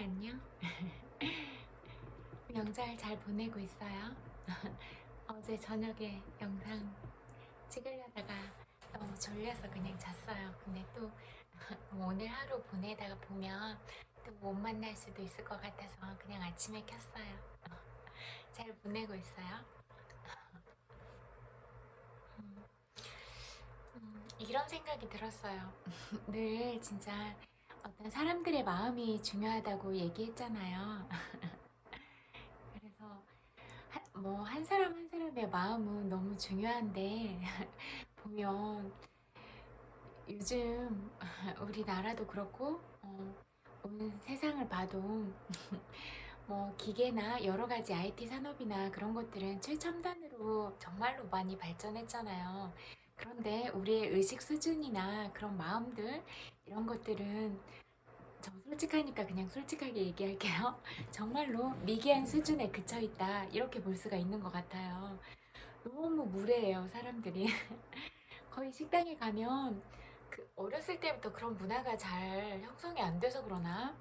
안녕. 명절 잘 보내고 있어요? 어제 저녁에 영상 찍으려다가 너무 졸려서 그냥 잤어요. 근데 또 오늘 하루 보내다가 보면 또 못 만날 수도 있을 것 같아서 그냥 아침에 켰어요. 잘 보내고 있어요? 음, 이런 생각이 들었어요. 늘 진짜 어떤 사람들의 마음이 중요하다고 얘기했잖아요. 그래서 뭐 한 사람 한 사람의 마음은 너무 중요한데 보면 요즘 우리나라도 그렇고 온 세상을 봐도 뭐 기계나 여러 가지 IT 산업이나 그런 것들은 최첨단으로 정말로 많이 발전했잖아요. 그런데 우리의 의식 수준이나 그런 마음들 이런 것들은 저 솔직하니까 그냥 솔직하게 얘기할게요. 정말로 미개한 수준에 그쳐 있다. 이렇게 볼 수가 있는 것 같아요. 너무 무례해요, 사람들이. 거의 식당에 가면 그 어렸을 때부터 그런 문화가 잘 형성이 안 돼서 그러나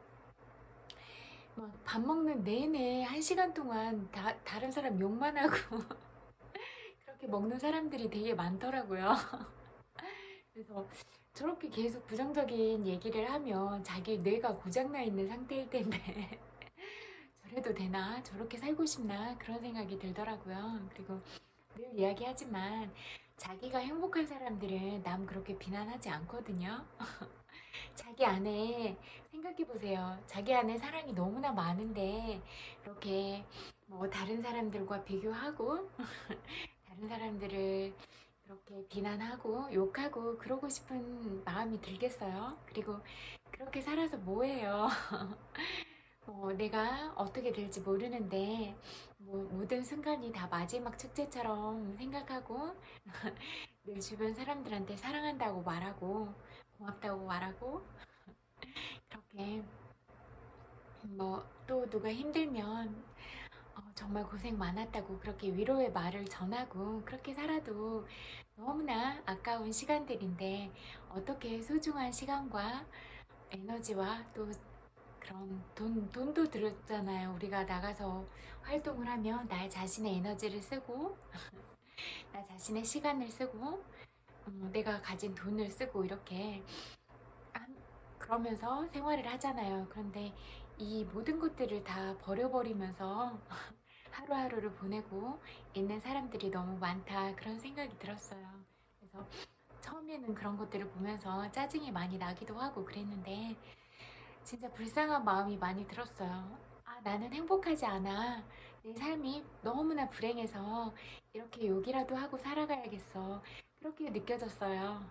막 밥 먹는 내내 1시간 동안 다른 사람 욕만 하고 그렇게 먹는 사람들이 되게 많더라고요. 그래서 저렇게 계속 부정적인 얘기를 하면 자기 뇌가 고장나 있는 상태일 텐데 저래도 되나? 저렇게 살고 싶나? 그런 생각이 들더라고요. 그리고 늘 이야기하지만 자기가 행복한 사람들은 남 그렇게 비난하지 않거든요. 자기 안에 생각해 보세요. 자기 안에 사랑이 너무나 많은데 이렇게 뭐 다른 사람들과 비교하고 다른 사람들을 그렇게 비난하고 욕하고 그러고 싶은 마음이 들겠어요. 그리고 그렇게 살아서 뭐해요? 내가 어떻게 될지 모르는데 뭐 모든 순간이 다 마지막 축제처럼 생각하고 늘 주변 사람들한테 사랑한다고 말하고 고맙다고 말하고 그렇게 뭐 또 누가 힘들면 정말 고생 많았다고 그렇게 위로의 말을 전하고 그렇게 살아도 너무나 아까운 시간들인데 어떻게 소중한 시간과 에너지와 또 그런 돈도 들었잖아요. 우리가 나가서 활동을 하면 나 자신의 에너지를 쓰고 나 자신의 시간을 쓰고 내가 가진 돈을 쓰고 이렇게 그러면서 생활을 하잖아요. 그런데 이 모든 것들을 다 버려버리면서 하루하루를 보내고 있는 사람들이 너무 많다. 그런 생각이 들었어요. 그래서 처음에는 그런 것들을 보면서 짜증이 많이 나기도 하고 그랬는데 진짜 불쌍한 마음이 많이 들었어요. 아, 나는 행복하지 않아. 내 삶이 너무나 불행해서 이렇게 욕이라도 하고 살아가야겠어. 그렇게 느껴졌어요.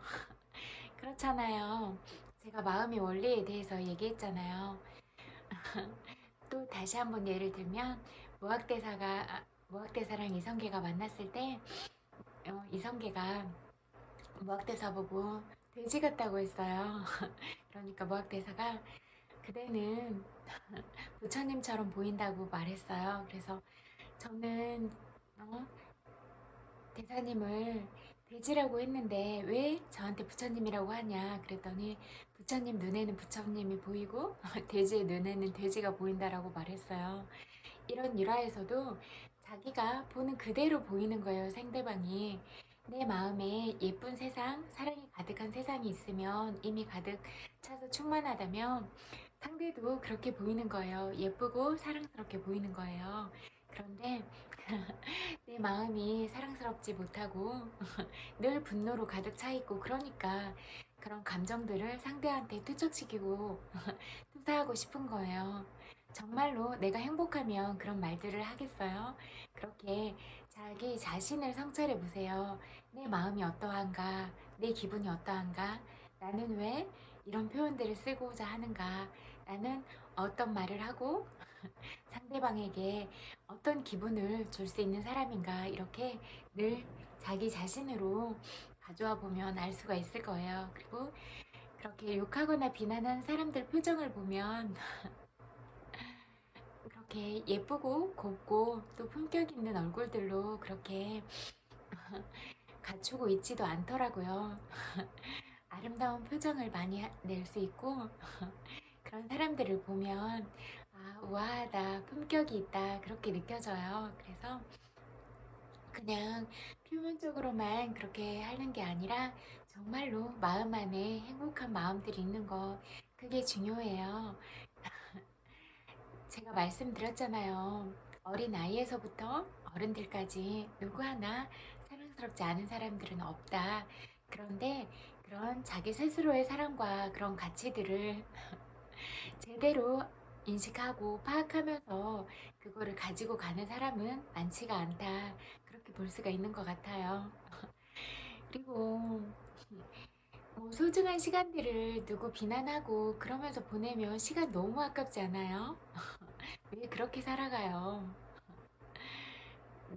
그렇잖아요. 제가 마음의 원리에 대해서 얘기했잖아요. 또 다시 한번 예를 들면 무학대사랑 이성계가 만났을 때 이성계가 무학대사 보고 돼지 같다고 했어요. 그러니까 무학대사가 그대는 부처님처럼 보인다고 말했어요. 그래서 저는 어, 대사님을 돼지라고 했는데 왜 저한테 부처님이라고 하냐 그랬더니 부처님 눈에는 부처님이 보이고 돼지의 눈에는 돼지가 보인다라고 말했어요. 이런 일화에서도 자기가 보는 그대로 보이는 거예요, 상대방이. 내 마음에 예쁜 세상, 사랑이 가득한 세상이 있으면 이미 가득 차서 충만하다면 상대도 그렇게 보이는 거예요. 예쁘고 사랑스럽게 보이는 거예요. 그런데 내 마음이 사랑스럽지 못하고 늘 분노로 가득 차 있고 그러니까 그런 감정들을 상대한테 투척시키고 투사하고 싶은 거예요. 정말로 내가 행복하면 그런 말들을 하겠어요? 그렇게 자기 자신을 성찰해 보세요. 내 마음이 어떠한가? 내 기분이 어떠한가? 나는 왜 이런 표현들을 쓰고자 하는가? 나는 어떤 말을 하고 상대방에게 어떤 기분을 줄 수 있는 사람인가? 이렇게 늘 자기 자신으로 가져와 보면 알 수가 있을 거예요. 그리고 그렇게 욕하거나 비난한 사람들 표정을 보면 그렇게 예쁘고 곱고 또 품격 있는 얼굴들로 그렇게 갖추고 있지도 않더라고요. 아름다운 표정을 많이 낼 수 있고 그런 사람들을 보면 아, 우아하다, 품격이 있다 그렇게 느껴져요. 그래서 그냥 표면적으로만 그렇게 하는 게 아니라 정말로 마음 안에 행복한 마음들이 있는 거 그게 중요해요. 제가 말씀드렸잖아요. 어린 아이에서부터 어른들까지 누구 하나 사랑스럽지 않은 사람들은 없다. 그런데 그런 자기 스스로의 사랑과 그런 가치들을 제대로 인식하고 파악하면서 그거를 가지고 가는 사람은 많지가 않다. 그렇게 볼 수가 있는 것 같아요. 그리고 뭐 소중한 시간들을 누구 비난하고 그러면서 보내면 시간 너무 아깝지 않아요? 왜 그렇게 살아가요?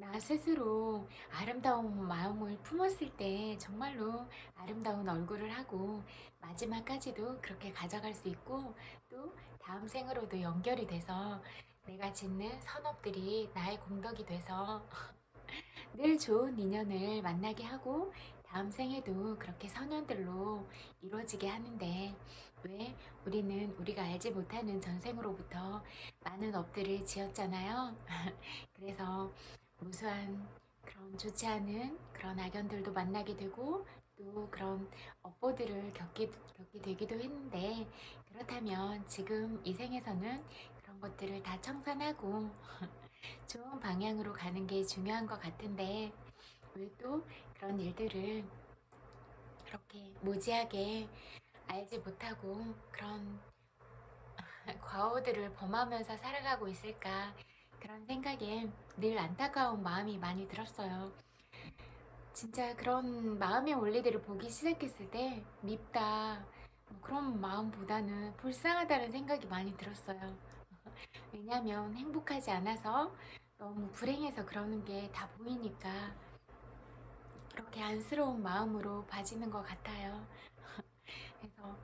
나 스스로 아름다운 마음을 품었을 때 정말로 아름다운 얼굴을 하고 마지막까지도 그렇게 가져갈 수 있고 또 다음 생으로도 연결이 돼서 내가 짓는 선업들이 나의 공덕이 돼서 늘 좋은 인연을 만나게 하고 다음 생에도 그렇게 선연들로 이루어지게 하는데 왜 우리는 우리가 알지 못하는 전생으로부터 많은 업들을 지었잖아요. 그래서 무수한 그런 좋지 않은 그런 악연들도 만나게 되고 또 그런 업보들을 겪게 되기도 했는데 그렇다면 지금 이 생에서는 그런 것들을 다 청산하고 좋은 방향으로 가는 게 중요한 것 같은데 왜 또 그런 일들을 그렇게 무지하게 알지 못하고 그런 과오들을 범하면서 살아가고 있을까 그런 생각에 늘 안타까운 마음이 많이 들었어요. 진짜 그런 마음의 원리들을 보기 시작했을 때 밉다 뭐 그런 마음보다는 불쌍하다는 생각이 많이 들었어요. 왜냐면 행복하지 않아서 너무 불행해서 그러는 게 다 보이니까 그렇게 안쓰러운 마음으로 봐지는 것 같아요. 그래서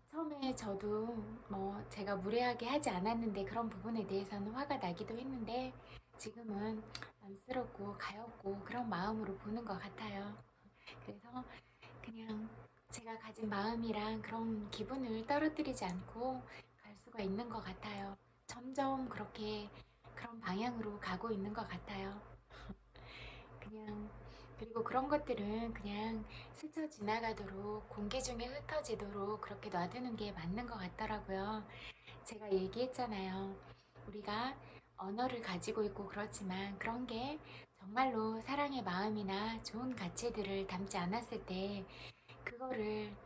처음에 저도 뭐 제가 무례하게 하지 않았는데 그런 부분에 대해서는 화가 나기도 했는데 지금은 안쓰럽고 가엾고 그런 마음으로 보는 것 같아요. 그래서 그냥 제가 가진 마음이랑 그런 기분을 떨어뜨리지 않고 갈 수가 있는 것 같아요. 점점 그렇게 그런 방향으로 가고 있는 것 같아요. 그냥 그리고 그런 것들은 그냥 스쳐 지나가도록 공기 중에 흩어지도록 그렇게 놔두는 게 맞는 것 같더라고요. 제가 얘기했잖아요. 우리가 언어를 가지고 있고 그렇지만 그런 게 정말로 사랑의 마음이나 좋은 가치들을 담지 않았을 때 그거를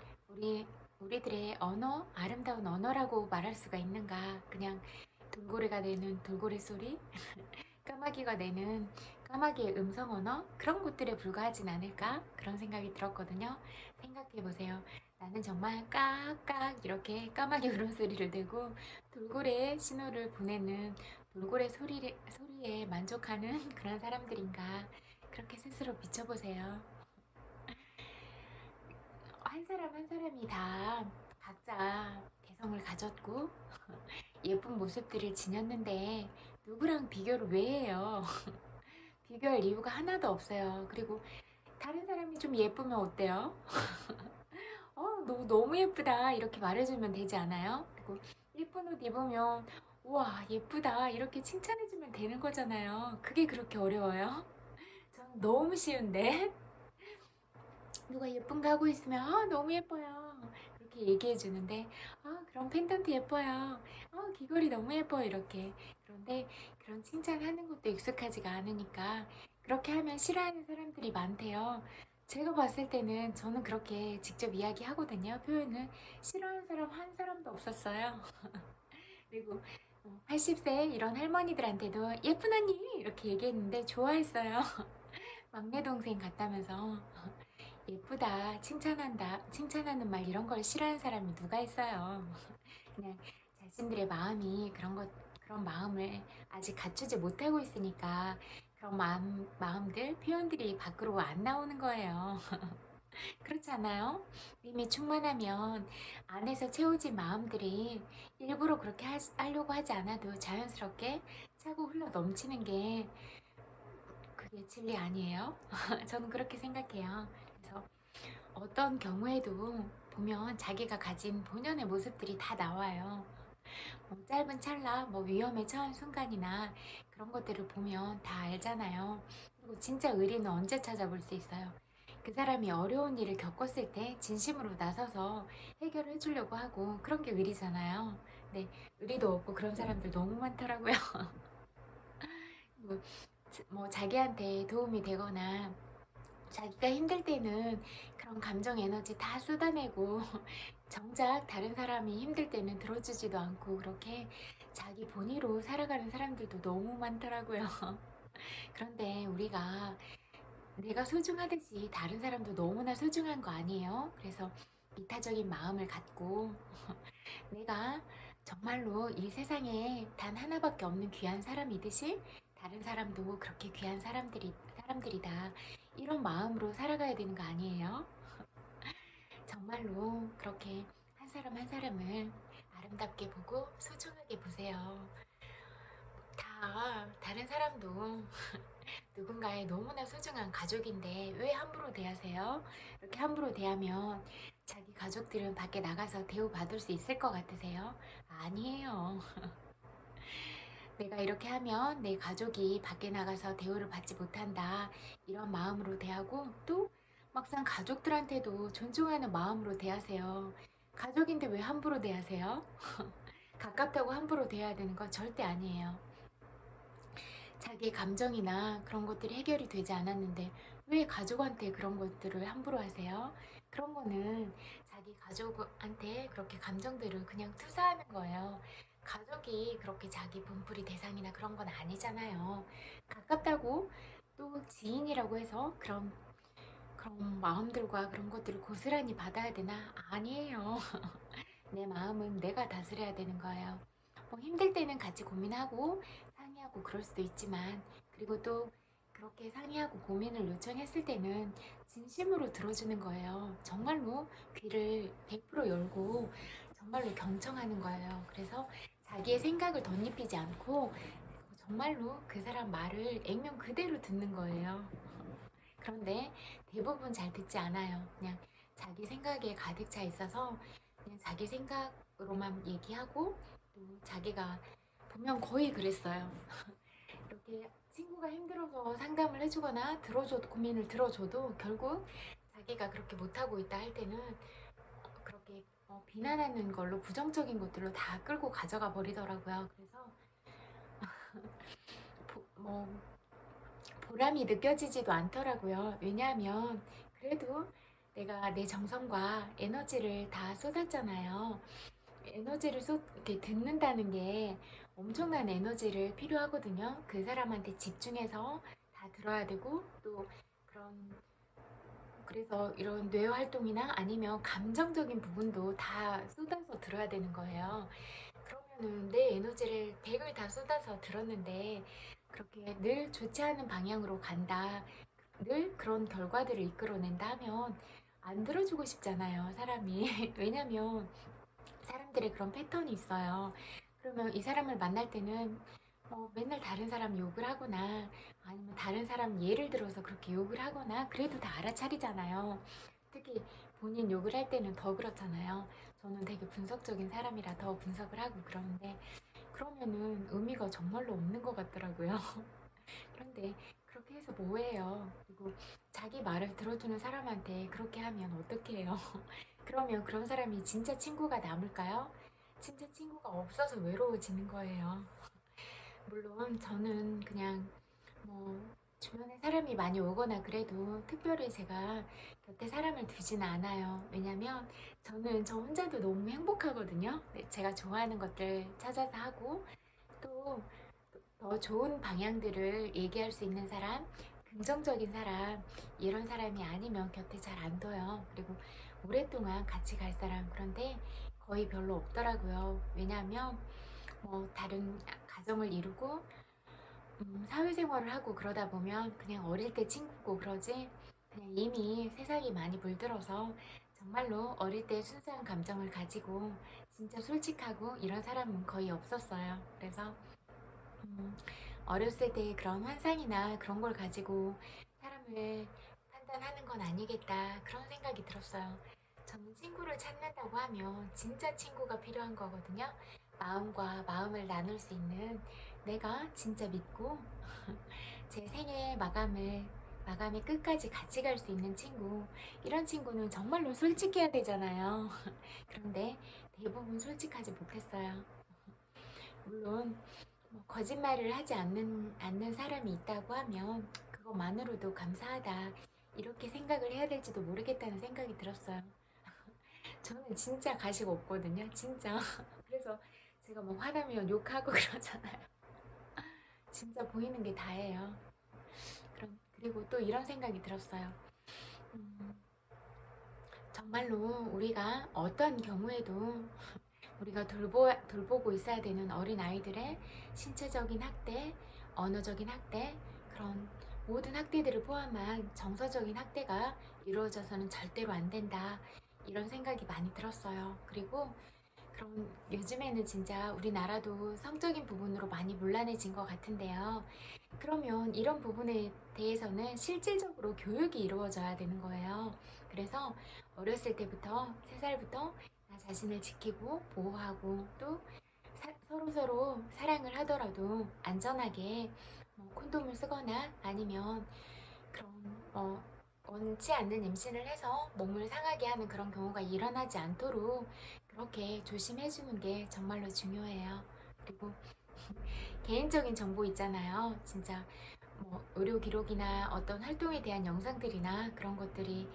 우리들의 언어, 아름다운 언어라고 말할 수가 있는가? 그냥 돌고래가 내는 돌고래 소리, 까마귀가 내는 까마귀의 음성 언어 그런 것들에 불과하진 않을까 그런 생각이 들었거든요. 생각해 보세요. 나는 정말 깍깍 이렇게 까마귀 울음소리를 내고 돌고래의 신호를 보내는 돌고래 소리에 만족하는 그런 사람들인가 그렇게 스스로 비춰보세요. 한 사람 한 사람이 다 각자 개성을 가졌고 예쁜 모습들을 지녔는데 누구랑 비교를 왜 해요? 비교할 이유가 하나도 없어요. 그리고 다른 사람이 좀 예쁘면 어때요? 너무 예쁘다. 이렇게 말해주면 되지 않아요? 그리고 예쁜 옷 입으면, 우와, 예쁘다. 이렇게 칭찬해주면 되는 거잖아요. 그게 그렇게 어려워요? 저는 너무 쉬운데? 누가 예쁜 거 하고 있으면, 너무 예뻐요. 그렇게 얘기해 주는데, 그럼 펜던트 예뻐요. 귀걸이 너무 예뻐요. 이렇게. 그런데 그런 칭찬하는 것도 익숙하지가 않으니까, 그렇게 하면 싫어하는 사람들이 많대요. 제가 봤을 때는 저는 그렇게 직접 이야기하거든요. 표현을 싫어하는 사람 한 사람도 없었어요. 그리고 80세 이런 할머니들한테도 예쁜 언니 이렇게 얘기했는데 좋아했어요. 막내 동생 같다면서. 예쁘다, 칭찬하는 말 이런 걸 싫어하는 사람이 누가 있어요. 그냥 자신들의 마음이 그런 마음을 아직 갖추지 못하고 있으니까 그런 마음들, 표현들이 밖으로 안 나오는 거예요. 그렇지 않아요? 이미 충만하면 안에서 채워진 마음들이 일부러 그렇게 하려고 하지 않아도 자연스럽게 차고 흘러 넘치는 게 그게 진리 아니에요? 저는 그렇게 생각해요. 그래서 어떤 경우에도 보면 자기가 가진 본연의 모습들이 다 나와요. 짧은 찰나, 위험에 처한 순간이나 그런 것들을 보면 다 알잖아요. 그리고 진짜 의리는 언제 찾아볼 수 있어요? 그 사람이 어려운 일을 겪었을 때 진심으로 나서서 해결해 주려고 하고 그런 게 의리잖아요. 근데 의리도 없고 그런 사람들 너무 많더라고요. 뭐, 자기한테 도움이 되거나 자기가 힘들 때는 그런 감정 에너지 다 쏟아내고 정작 다른 사람이 힘들 때는 들어주지도 않고 그렇게 자기 본위로 살아가는 사람들도 너무 많더라고요. 그런데 우리가 내가 소중하듯이 다른 사람도 너무나 소중한 거 아니에요? 그래서 이타적인 마음을 갖고 내가 정말로 이 세상에 단 하나밖에 없는 귀한 사람이듯이 다른 사람도 그렇게 귀한 사람들이다. 이런 마음으로 살아가야 되는 거 아니에요? 정말로 그렇게 한 사람 한 사람을 아름답게 보고 소중하게 보세요. 다른 사람도 누군가의 너무나 소중한 가족인데 왜 함부로 대하세요? 이렇게 함부로 대하면 자기 가족들은 밖에 나가서 대우받을 수 있을 것 같으세요? 아니에요. 내가 이렇게 하면 내 가족이 밖에 나가서 대우를 받지 못한다. 이런 마음으로 대하고 또 막상 가족들한테도 존중하는 마음으로 대하세요. 가족인데 왜 함부로 대하세요? 가깝다고 함부로 대해야 되는 건 절대 아니에요. 자기의 감정이나 그런 것들이 해결이 되지 않았는데 왜 가족한테 그런 것들을 함부로 하세요? 그런 거는 자기 가족한테 그렇게 감정들을 그냥 투사하는 거예요. 가족이 그렇게 자기 분풀이 대상이나 그런 건 아니잖아요. 가깝다고 또 지인이라고 해서 그런 마음들과 그런 것들을 고스란히 받아야 되나? 아니에요. 내 마음은 내가 다스려야 되는 거예요. 힘들 때는 같이 고민하고 상의하고 그럴 수도 있지만, 그리고 또 그렇게 상의하고 고민을 요청했을 때는 진심으로 들어주는 거예요. 정말로 귀를 100% 열고 정말로 경청하는 거예요. 그래서 자기의 생각을 덧입히지 않고 정말로 그 사람 말을 액면 그대로 듣는 거예요. 그런데 대부분 잘 듣지 않아요. 그냥 자기 생각에 가득 차 있어서 그냥 자기 생각으로만 얘기하고 또 자기가 보면 거의 그랬어요. 이렇게 친구가 힘들어서 상담을 해주거나 고민을 들어줘도 결국 자기가 그렇게 못하고 있다 할 때는 그렇게 비난하는 걸로 부정적인 것들로 다 끌고 가져가 버리더라고요. 그래서 뭐 보람이 느껴지지도 않더라고요. 왜냐하면 그래도 내가 내 정성과 에너지를 다 쏟았잖아요. 이렇게 듣는다는 게 엄청난 에너지를 필요하거든요. 그 사람한테 집중해서 다 들어야 되고 또 그런 그래서 이런 뇌 활동이나 아니면 감정적인 부분도 다 쏟아서 들어야 되는 거예요. 그러면은 내 에너지를 100을 다 쏟아서 들었는데 그렇게 늘 좋지 않은 방향으로 간다. 늘 그런 결과들을 이끌어낸다 하면 안 들어주고 싶잖아요, 사람이. 왜냐면 사람들의 그런 패턴이 있어요. 그러면 이 사람을 만날 때는 맨날 다른 사람 욕을 하거나 아니면 다른 사람 예를 들어서 그렇게 욕을 하거나 그래도 다 알아차리잖아요. 특히 본인 욕을 할 때는 더 그렇잖아요. 저는 되게 분석적인 사람이라 더 분석을 하고 그러는데 그러면은 의미가 정말로 없는 것 같더라고요. 그런데 그렇게 해서 뭐해요? 그리고 자기 말을 들어주는 사람한테 그렇게 하면 어떡해요? 그러면 그런 사람이 진짜 친구가 남을까요? 진짜 친구가 없어서 외로워지는 거예요. 물론 저는 그냥 주변에 사람이 많이 오거나 그래도 특별히 제가 곁에 사람을 두지는 않아요. 왜냐면 저는 저 혼자도 너무 행복하거든요. 네, 제가 좋아하는 것들 찾아서 하고 또 더 좋은 방향들을 얘기할 수 있는 사람, 긍정적인 사람, 이런 사람이 아니면 곁에 잘 안 둬요. 그리고 오랫동안 같이 갈 사람, 그런데 거의 별로 없더라고요. 왜냐하면 다른 가정을 이루고 사회생활을 하고 그러다 보면 그냥 어릴 때 친구고 그러지 그냥 이미 세상이 많이 물들어서 정말로 어릴 때 순수한 감정을 가지고 진짜 솔직하고 이런 사람은 거의 없었어요. 그래서 음, 어렸을 때 그런 환상이나 그런 걸 가지고 사람을 판단하는 건 아니겠다 그런 생각이 들었어요. 저는 친구를 찾는다고 하면 진짜 친구가 필요한 거거든요. 마음과 마음을 나눌 수 있는 내가 진짜 믿고 제 생애 마감의 끝까지 같이 갈 수 있는 친구. 이런 친구는 정말로 솔직해야 되잖아요. 그런데 대부분 솔직하지 못했어요. 물론 뭐 거짓말을 하지 않는 사람이 있다고 하면 그것만으로도 감사하다. 이렇게 생각을 해야 될지도 모르겠다는 생각이 들었어요. 저는 진짜 가식 없거든요. 진짜. 그래서 제가 뭐 화나면 욕하고 그러잖아요. 진짜 보이는 게 다예요. 그리고 또 이런 생각이 들었어요. 음, 정말로 우리가 어떤 경우에도 우리가 돌보고 있어야 되는 어린 아이들의 신체적인 학대, 언어적인 학대, 그런 모든 학대들을 포함한 정서적인 학대가 이루어져서는 절대로 안 된다. 이런 생각이 많이 들었어요. 그리고 그럼 요즘에는 진짜 우리나라도 성적인 부분으로 많이 문란해진 것 같은데요. 그러면 이런 부분에 대해서는 실질적으로 교육이 이루어져야 되는 거예요. 그래서 어렸을 때부터, 3살부터 나 자신을 지키고 보호하고 또 서로 사랑을 하더라도 안전하게 콘돔을 쓰거나 아니면 그런 원치 않는 임신을 해서 몸을 상하게 하는 그런 경우가 일어나지 않도록 그렇게 조심해주는 게 정말로 중요해요. 그리고 개인적인 정보 있잖아요. 진짜 뭐 의료 기록이나 어떤 활동에 대한 영상들이나 그런 것들이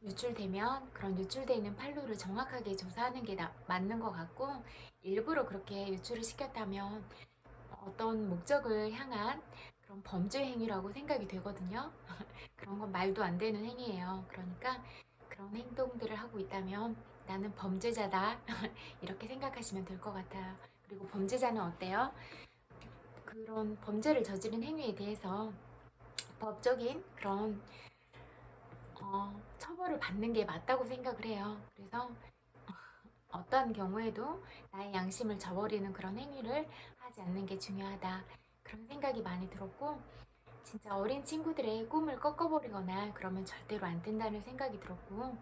유출되면 그런 유출되는 판로를 정확하게 조사하는 게 맞는 것 같고 일부러 그렇게 유출을 시켰다면 어떤 목적을 향한 그런 범죄 행위라고 생각이 되거든요. 그런 건 말도 안 되는 행위예요. 그러니까 그런 행동들을 하고 있다면 나는 범죄자다. 이렇게 생각하시면 될 것 같아요. 그리고 범죄자는 어때요? 그런 범죄를 저지른 행위에 대해서 법적인 그런 처벌을 받는 게 맞다고 생각을 해요. 그래서 어떤 경우에도 나의 양심을 저버리는 그런 행위를 하지 않는 게 중요하다. 그런 생각이 많이 들었고, 진짜 어린 친구들의 꿈을 꺾어버리거나 그러면 절대로 안 된다는 생각이 들었고,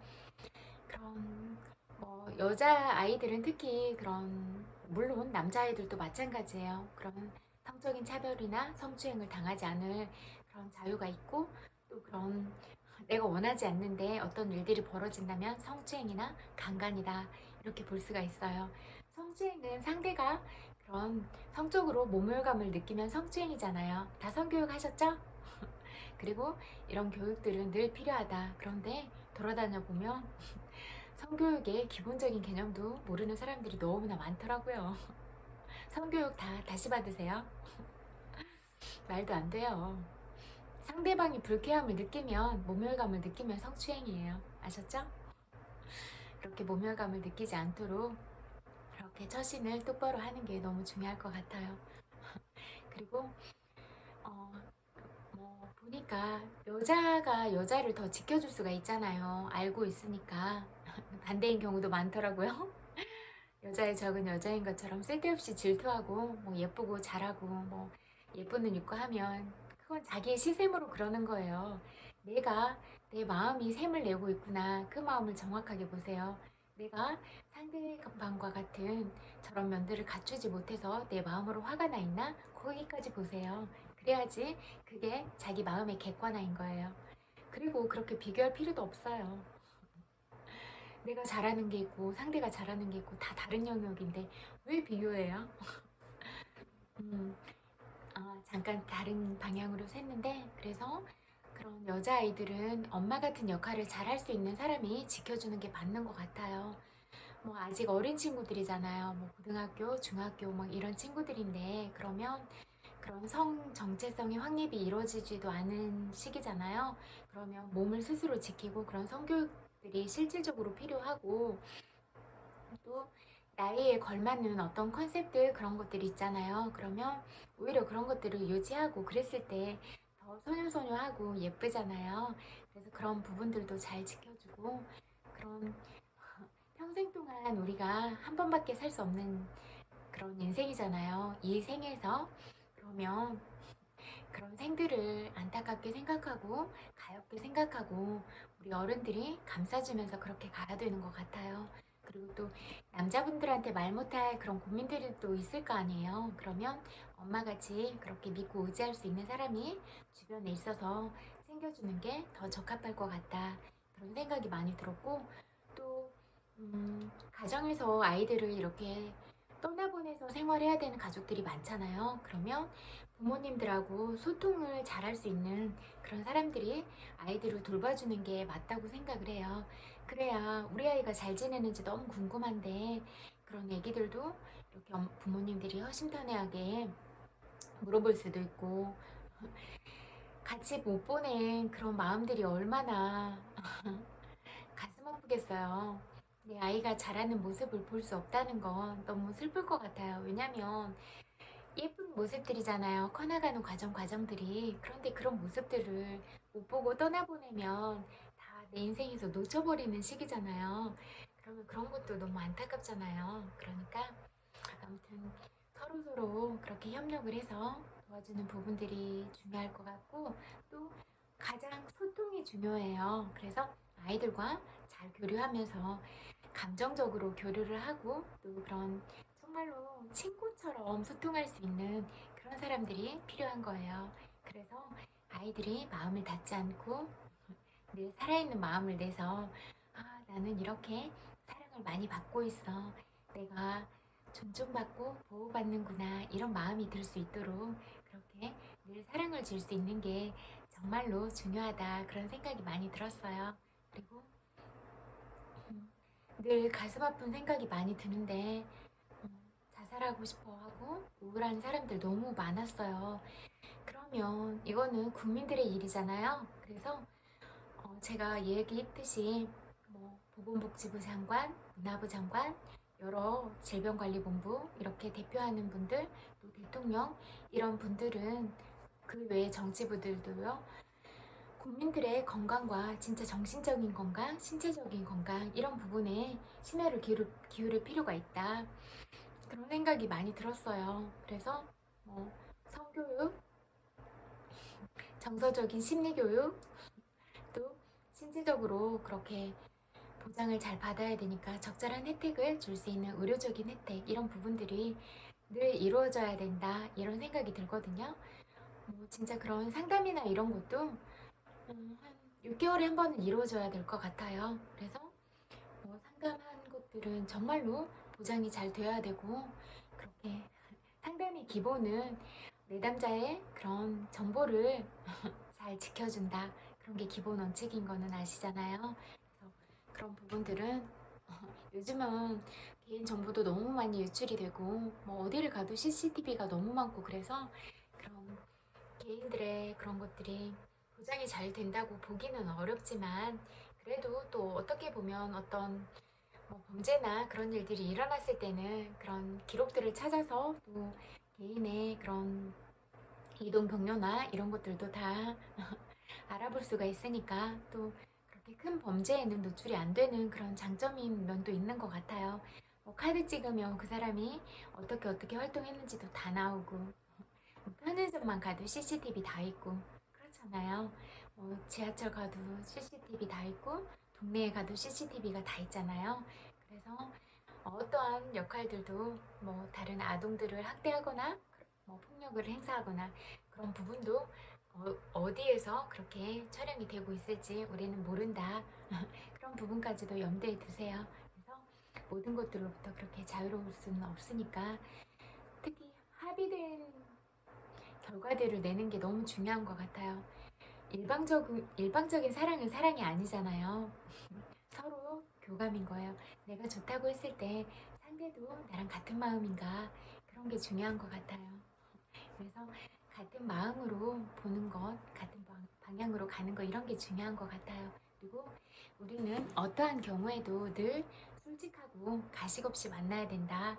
그런 여자 아이들은 특히 그런 물론 남자 아이들도 마찬가지예요. 그런 성적인 차별이나 성추행을 당하지 않을 그런 자유가 있고 또 그런 내가 원하지 않는데 어떤 일들이 벌어진다면 성추행이나 강간이다 이렇게 볼 수가 있어요. 성추행은 상대가 그런 성적으로 모멸감을 느끼면 성추행이잖아요. 다 성교육 하셨죠? 그리고 이런 교육들은 늘 필요하다. 그런데 돌아다녀 보면 성교육의 기본적인 개념도 모르는 사람들이 너무나 많더라고요. 성교육 다 다시 받으세요. 말도 안 돼요. 상대방이 불쾌함을 느끼면 모멸감을 느끼면 성추행이에요. 아셨죠? 그렇게 모멸감을 느끼지 않도록 그렇게 처신을 똑바로 하는 게 너무 중요할 것 같아요. 그리고 어, 보니까 여자가 여자를 더 지켜줄 수가 있잖아요. 알고 있으니까 반대인 경우도 많더라고요. 여자의 적은 여자인 것처럼 쓸데없이 질투하고 뭐 예쁘고 잘하고 뭐 예쁜 눈 있고 하면 그건 자기의 시샘으로 그러는 거예요. 내가 내 마음이 샘을 내고 있구나. 그 마음을 정확하게 보세요. 내가 상대방과 같은 저런 면들을 갖추지 못해서 내 마음으로 화가 나 있나? 거기까지 보세요. 그래야지 그게 자기 마음의 객관화인 거예요. 그리고 그렇게 비교할 필요도 없어요. 내가 잘하는 게 있고 상대가 잘하는 게 있고 다 다른 영역인데 왜 비교해요? 음, 잠깐 다른 방향으로 샜는데 그래서 그런 여자아이들은 엄마 같은 역할을 잘할 수 있는 사람이 지켜주는 게 맞는 것 같아요. 뭐 아직 어린 친구들이잖아요. 뭐 고등학교, 중학교 막 이런 친구들인데 그러면 그런 성 정체성의 확립이 이루어지지도 않은 시기잖아요. 그러면 몸을 스스로 지키고 그런 성교육들이 실질적으로 필요하고 또 나이에 걸맞는 어떤 컨셉들 그런 것들이 있잖아요. 그러면 오히려 그런 것들을 유지하고 그랬을 때 더 소녀소녀하고 예쁘잖아요. 그래서 그런 부분들도 잘 지켜주고 그런 평생 동안 우리가 한 번밖에 살 수 없는 그런 인생이잖아요. 이 생에서 그러면 그런 생들을 안타깝게 생각하고 가엽게 생각하고 우리 어른들이 감싸주면서 그렇게 가야 되는 것 같아요. 그리고 또 남자분들한테 말 못할 그런 고민들도 있을 거 아니에요. 그러면 엄마같이 그렇게 믿고 의지할 수 있는 사람이 주변에 있어서 챙겨주는 게 더 적합할 것 같다. 그런 생각이 많이 들었고, 또 가정에서 아이들을 이렇게 떠나보내서 생활해야 되는 가족들이 많잖아요. 그러면 부모님들하고 소통을 잘할 수 있는 그런 사람들이 아이들을 돌봐주는 게 맞다고 생각을 해요. 그래야 우리 아이가 잘 지내는지 너무 궁금한데, 그런 애기들도 이렇게 부모님들이 허심탄회하게 물어볼 수도 있고, 같이 못 보낸 그런 마음들이 얼마나 가슴 아프겠어요. 내 아이가 자라는 모습을 볼 수 없다는 건 너무 슬플 것 같아요. 왜냐면 예쁜 모습들이잖아요. 커나가는 과정들이. 그런데 그런 모습들을 못 보고 떠나보내면 다 내 인생에서 놓쳐버리는 시기잖아요. 그러면 그런 것도 너무 안타깝잖아요. 그러니까 아무튼 서로서로 그렇게 협력을 해서 도와주는 부분들이 중요할 것 같고, 또 가장 소통이 중요해요. 그래서 아이들과 잘 교류하면서 감정적으로 교류를 하고, 또 그런 정말로 친구처럼 소통할 수 있는 그런 사람들이 필요한 거예요. 그래서 아이들이 마음을 닫지 않고 늘 살아있는 마음을 내서, 아, 나는 이렇게 사랑을 많이 받고 있어. 내가 존중받고 보호받는구나. 이런 마음이 들 수 있도록 그렇게 늘 사랑을 줄 수 있는 게 정말로 중요하다. 그런 생각이 많이 들었어요. 그리고 늘 가슴 아픈 생각이 많이 드는데, 자살하고 싶어 하고 우울한 사람들 너무 많았어요. 그러면 이거는 국민들의 일이잖아요. 그래서 제가 얘기했듯이 뭐 보건복지부 장관, 문화부 장관, 여러 질병관리본부 이렇게 대표하는 분들, 또 대통령 이런 분들은, 그 외에 정치부들도요. 국민들의 건강과 진짜 정신적인 건강, 신체적인 건강 이런 부분에 심혈을 기울일 필요가 있다. 그런 생각이 많이 들었어요. 그래서 뭐 성교육, 정서적인 심리교육, 또 신체적으로 그렇게 보장을 잘 받아야 되니까 적절한 혜택을 줄 수 있는 의료적인 혜택 이런 부분들이 늘 이루어져야 된다 이런 생각이 들거든요. 뭐 진짜 그런 상담이나 이런 것도 한 6개월에 한 번은 이루어져야 될 것 같아요. 그래서 뭐 상담한 것들은 정말로 보장이 잘 돼야 되고, 그렇게 상담의 기본은 내담자의 그런 정보를 잘 지켜준다. 그런 게 기본 원칙인 거는 아시잖아요. 그래서 그런 부분들은 요즘은 개인 정보도 너무 많이 유출이 되고, 뭐 어디를 가도 CCTV가 너무 많고, 그래서 그런 개인들의 그런 것들이 보장이 잘 된다고 보기는 어렵지만, 그래도 또 어떻게 보면 어떤 뭐 범죄나 그런 일들이 일어났을 때는 그런 기록들을 찾아서 또 개인의 그런 이동 경로나 이런 것들도 다 알아볼 수가 있으니까, 또 그렇게 큰 범죄에는 노출이 안 되는 그런 장점인 면도 있는 것 같아요. 뭐 카드 찍으면 그 사람이 어떻게 활동했는지도 다 나오고, 뭐 편의점만 가도 CCTV 다 있고 그렇잖아요. 뭐 지하철 가도 CCTV 다 있고 동네에 가도 CCTV가 다 있잖아요. 그래서 어떠한 역할들도 뭐 다른 아동들을 학대하거나 뭐 폭력을 행사하거나 그런 부분도 어디에서 그렇게 촬영이 되고 있을지 우리는 모른다. 그런 부분까지도 염두에 두세요. 그래서 모든 것들로부터 그렇게 자유로울 수는 없으니까, 특히 합의된 결과들을 내는 게 너무 중요한 것 같아요. 일방적인 사랑은 사랑이 아니잖아요. 서로 교감인 거예요. 내가 좋다고 했을 때 상대도 나랑 같은 마음인가, 그런 게 중요한 것 같아요. 그래서 같은 마음으로 보는 것, 같은 방향으로 가는 것, 이런 게 중요한 것 같아요. 그리고 우리는 어떠한 경우에도 늘 솔직하고 가식 없이 만나야 된다.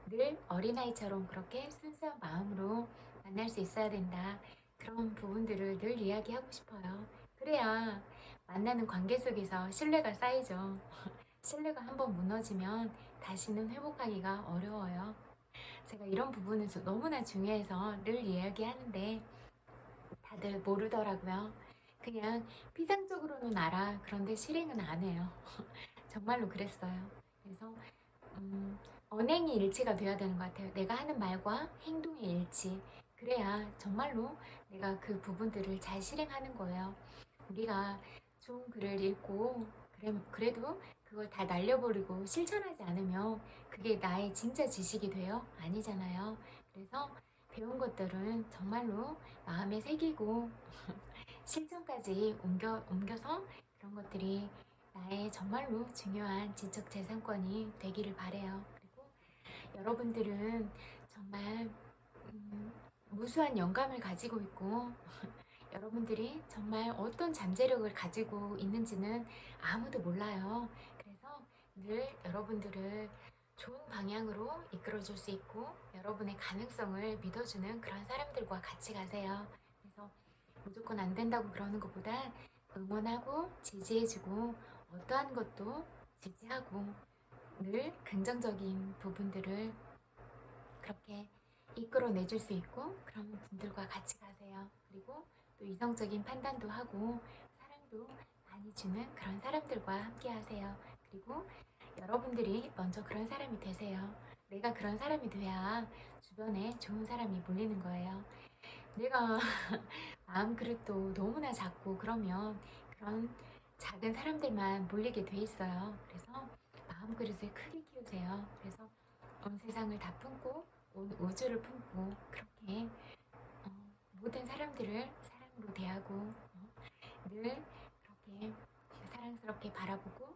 늘 어린아이처럼 그렇게 순수한 마음으로 만날 수 있어야 된다. 그런 부분들을 늘 이야기하고 싶어요. 그래야 만나는 관계 속에서 신뢰가 쌓이죠. 신뢰가 한번 무너지면 다시는 회복하기가 어려워요. 제가 이런 부분은 너무나 중요해서 늘 이야기하는데 다들 모르더라고요. 그냥 피상적으로는 알아. 그런데 실행은 안 해요. 정말로 그랬어요. 그래서 언행이 일치가 돼야 되는 것 같아요. 내가 하는 말과 행동의 일치. 그래야 정말로 내가 그 부분들을 잘 실행하는 거예요. 우리가 좋은 글을 읽고 그래도 그걸 다 날려버리고 실천하지 않으면 그게 나의 진짜 지식이 돼요? 아니잖아요. 그래서 배운 것들은 정말로 마음에 새기고 실천까지 옮겨서 그런 것들이 나의 정말로 중요한 지적 재산권이 되기를 바래요. 그리고 여러분들은 정말 무수한 영감을 가지고 있고 여러분들이 정말 어떤 잠재력을 가지고 있는지는 아무도 몰라요. 그래서 늘 여러분들을 좋은 방향으로 이끌어줄 수 있고 여러분의 가능성을 믿어주는 그런 사람들과 같이 가세요. 그래서 무조건 안 된다고 그러는 것보다 응원하고 지지해주고 어떠한 것도 지지하고 늘 긍정적인 부분들을 그렇게 이끌어내줄 수 있고 그런 분들과 같이 가세요. 그리고 또 이성적인 판단도 하고 사랑도 많이 주는 그런 사람들과 함께 하세요. 그리고 여러분들이 먼저 그런 사람이 되세요. 내가 그런 사람이 돼야 주변에 좋은 사람이 몰리는 거예요. 내가 마음 그릇도 너무나 작고 그러면 그런 작은 사람들만 몰리게 돼 있어요. 그래서 마음 그릇을 크게 키우세요. 그래서 온 세상을 다 품고 온 우주를 품고 그렇게 모든 사람들을 사랑으로 대하고 늘 그렇게 사랑스럽게 바라보고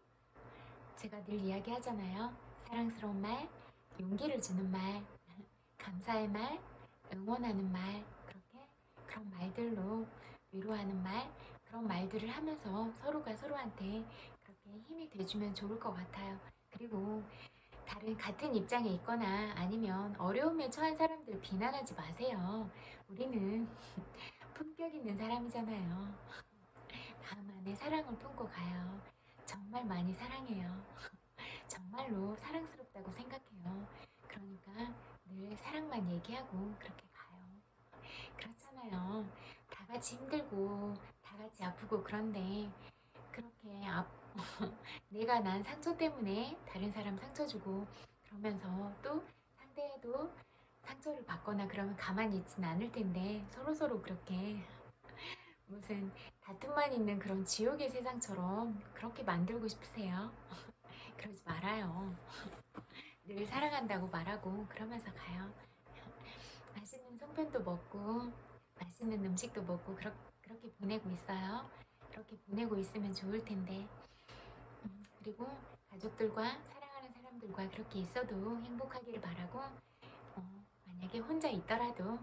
제가 늘 이야기하잖아요. 사랑스러운 말, 용기를 주는 말, 감사의 말, 응원하는 말 그렇게 그런 말들로 위로하는 말 그런 말들을 하면서 서로가 서로한테 그렇게 힘이 돼주면 좋을 것 같아요. 그리고 다른 같은 입장에 있거나 아니면 어려움에 처한 사람들 비난하지 마세요. 우리는 품격 있는 사람이잖아요. 마음 안에 사랑을 품고 가요. 정말 많이 사랑해요. 정말로 사랑스럽다고 생각해요. 그러니까 늘 사랑만 얘기하고 그렇게 가요. 그렇잖아요. 다 같이 힘들고 다 같이 아프고 그런데 그렇게 내가 난 상처 때문에 다른 사람 상처 주고 그러면서 또 상대도 상처를 받거나 그러면 가만히 있진 않을 텐데 서로서로 그렇게 무슨 다툼만 있는 그런 지옥의 세상처럼 그렇게 만들고 싶으세요? 그러지 말아요. 늘 사랑한다고 말하고 그러면서 가요. 맛있는 송편도 먹고 맛있는 음식도 먹고 그렇게 보내고 있어요. 그렇게 보내고 있으면 좋을 텐데 그리고 가족들과 사랑하는 사람들과 그렇게 있어도 행복하기를 바라고 만약에 혼자 있더라도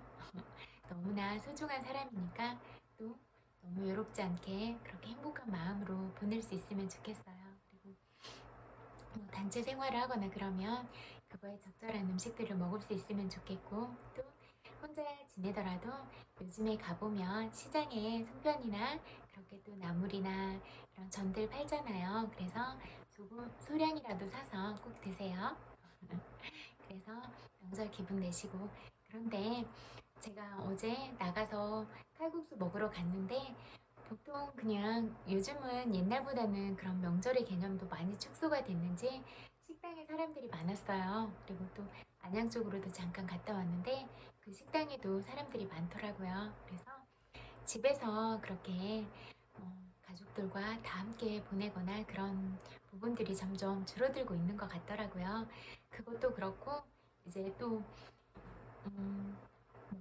너무나 소중한 사람이니까 또 너무 외롭지 않게 그렇게 행복한 마음으로 보낼 수 있으면 좋겠어요. 그리고 뭐 단체 생활을 하거나 그러면 그거에 적절한 음식들을 먹을 수 있으면 좋겠고 또 혼자 지내더라도 요즘에 가보면 시장에 송편이나 그렇게 또 나물이나 이런 전들 팔잖아요. 그래서 조금 소량이라도 사서 꼭 드세요. 그래서 명절 기분 내시고 그런데 제가 어제 나가서 칼국수 먹으러 갔는데 보통 그냥 요즘은 옛날보다는 그런 명절의 개념도 많이 축소가 됐는지 식당에 사람들이 많았어요. 그리고 또 안양 쪽으로도 잠깐 갔다 왔는데 그 식당에도 사람들이 많더라고요. 그래서 집에서 그렇게 가족들과 다 함께 보내거나 그런 부분들이 점점 줄어들고 있는 것 같더라고요. 그것도 그렇고 이제 또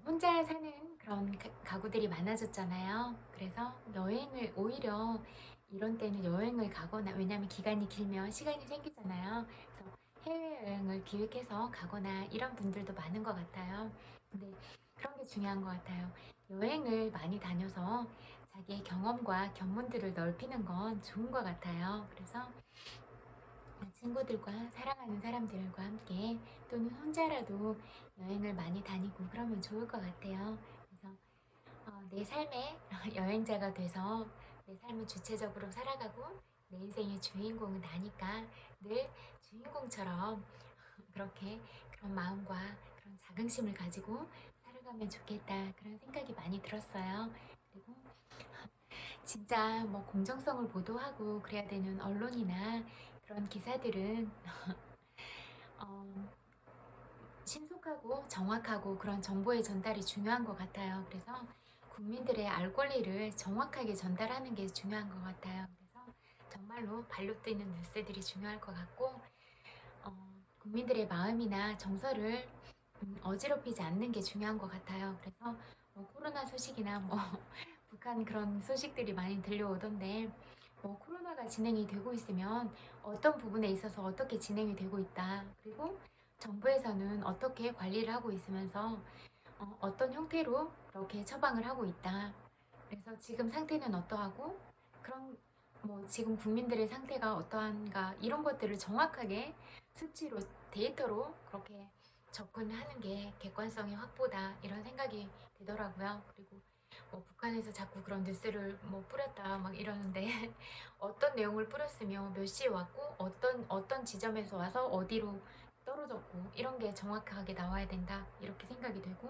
혼자 사는 그런 가구들이 많아졌잖아요. 그래서 여행을 오히려 이런 때는 여행을 가거나 왜냐면 기간이 길면 시간이 생기잖아요. 그래서 해외여행을 기획해서 가거나 이런 분들도 많은 것 같아요. 근데 그런 게 중요한 것 같아요. 여행을 많이 다녀서 자기의 경험과 견문들을 넓히는 건 좋은 것 같아요. 그래서 친구들과 사랑하는 사람들과 함께 또는 혼자라도 여행을 많이 다니고 그러면 좋을 것 같아요. 그래서 내 삶의 여행자가 돼서 내 삶을 주체적으로 살아가고 내 인생의 주인공은 나니까 늘 주인공처럼 그렇게 그런 마음과 그런 자긍심을 가지고 살아가면 좋겠다 그런 생각이 많이 들었어요. 그리고 진짜 뭐 공정성을 보도하고 그래야 되는 언론이나 그런 기사들은 어, 신속하고 정확하고 그런 정보의 전달이 중요한 것 같아요. 그래서 국민들의 알 권리를 정확하게 전달하는 게 중요한 것 같아요. 그래서 정말로 발로 뛰는 뉴스들이 중요할 것 같고, 국민들의 마음이나 정서를 어지럽히지 않는 게 중요한 것 같아요. 그래서 뭐 코로나 소식이나 뭐 북한 그런 소식들이 많이 들려오던데, 뭐 코로나가 진행이 되고 있으면 어떤 부분에 있어서 어떻게 진행이 되고 있다. 그리고 정부에서는 어떻게 관리를 하고 있으면서 어떤 형태로 그렇게 처방을 하고 있다. 그래서 지금 상태는 어떠하고 그런 뭐 지금 국민들의 상태가 어떠한가 이런 것들을 정확하게 수치로 데이터로 그렇게 접근하는 게 객관성의 확보다 이런 생각이 들더라고요. 그리고 뭐 북한에서 자꾸 그런 뉴스를 뭐 뿌렸다 막 이러는데 어떤 내용을 뿌렸으며 몇 시에 왔고 어떤 지점에서 와서 어디로 떨어졌고 이런 게 정확하게 나와야 된다 이렇게 생각이 되고,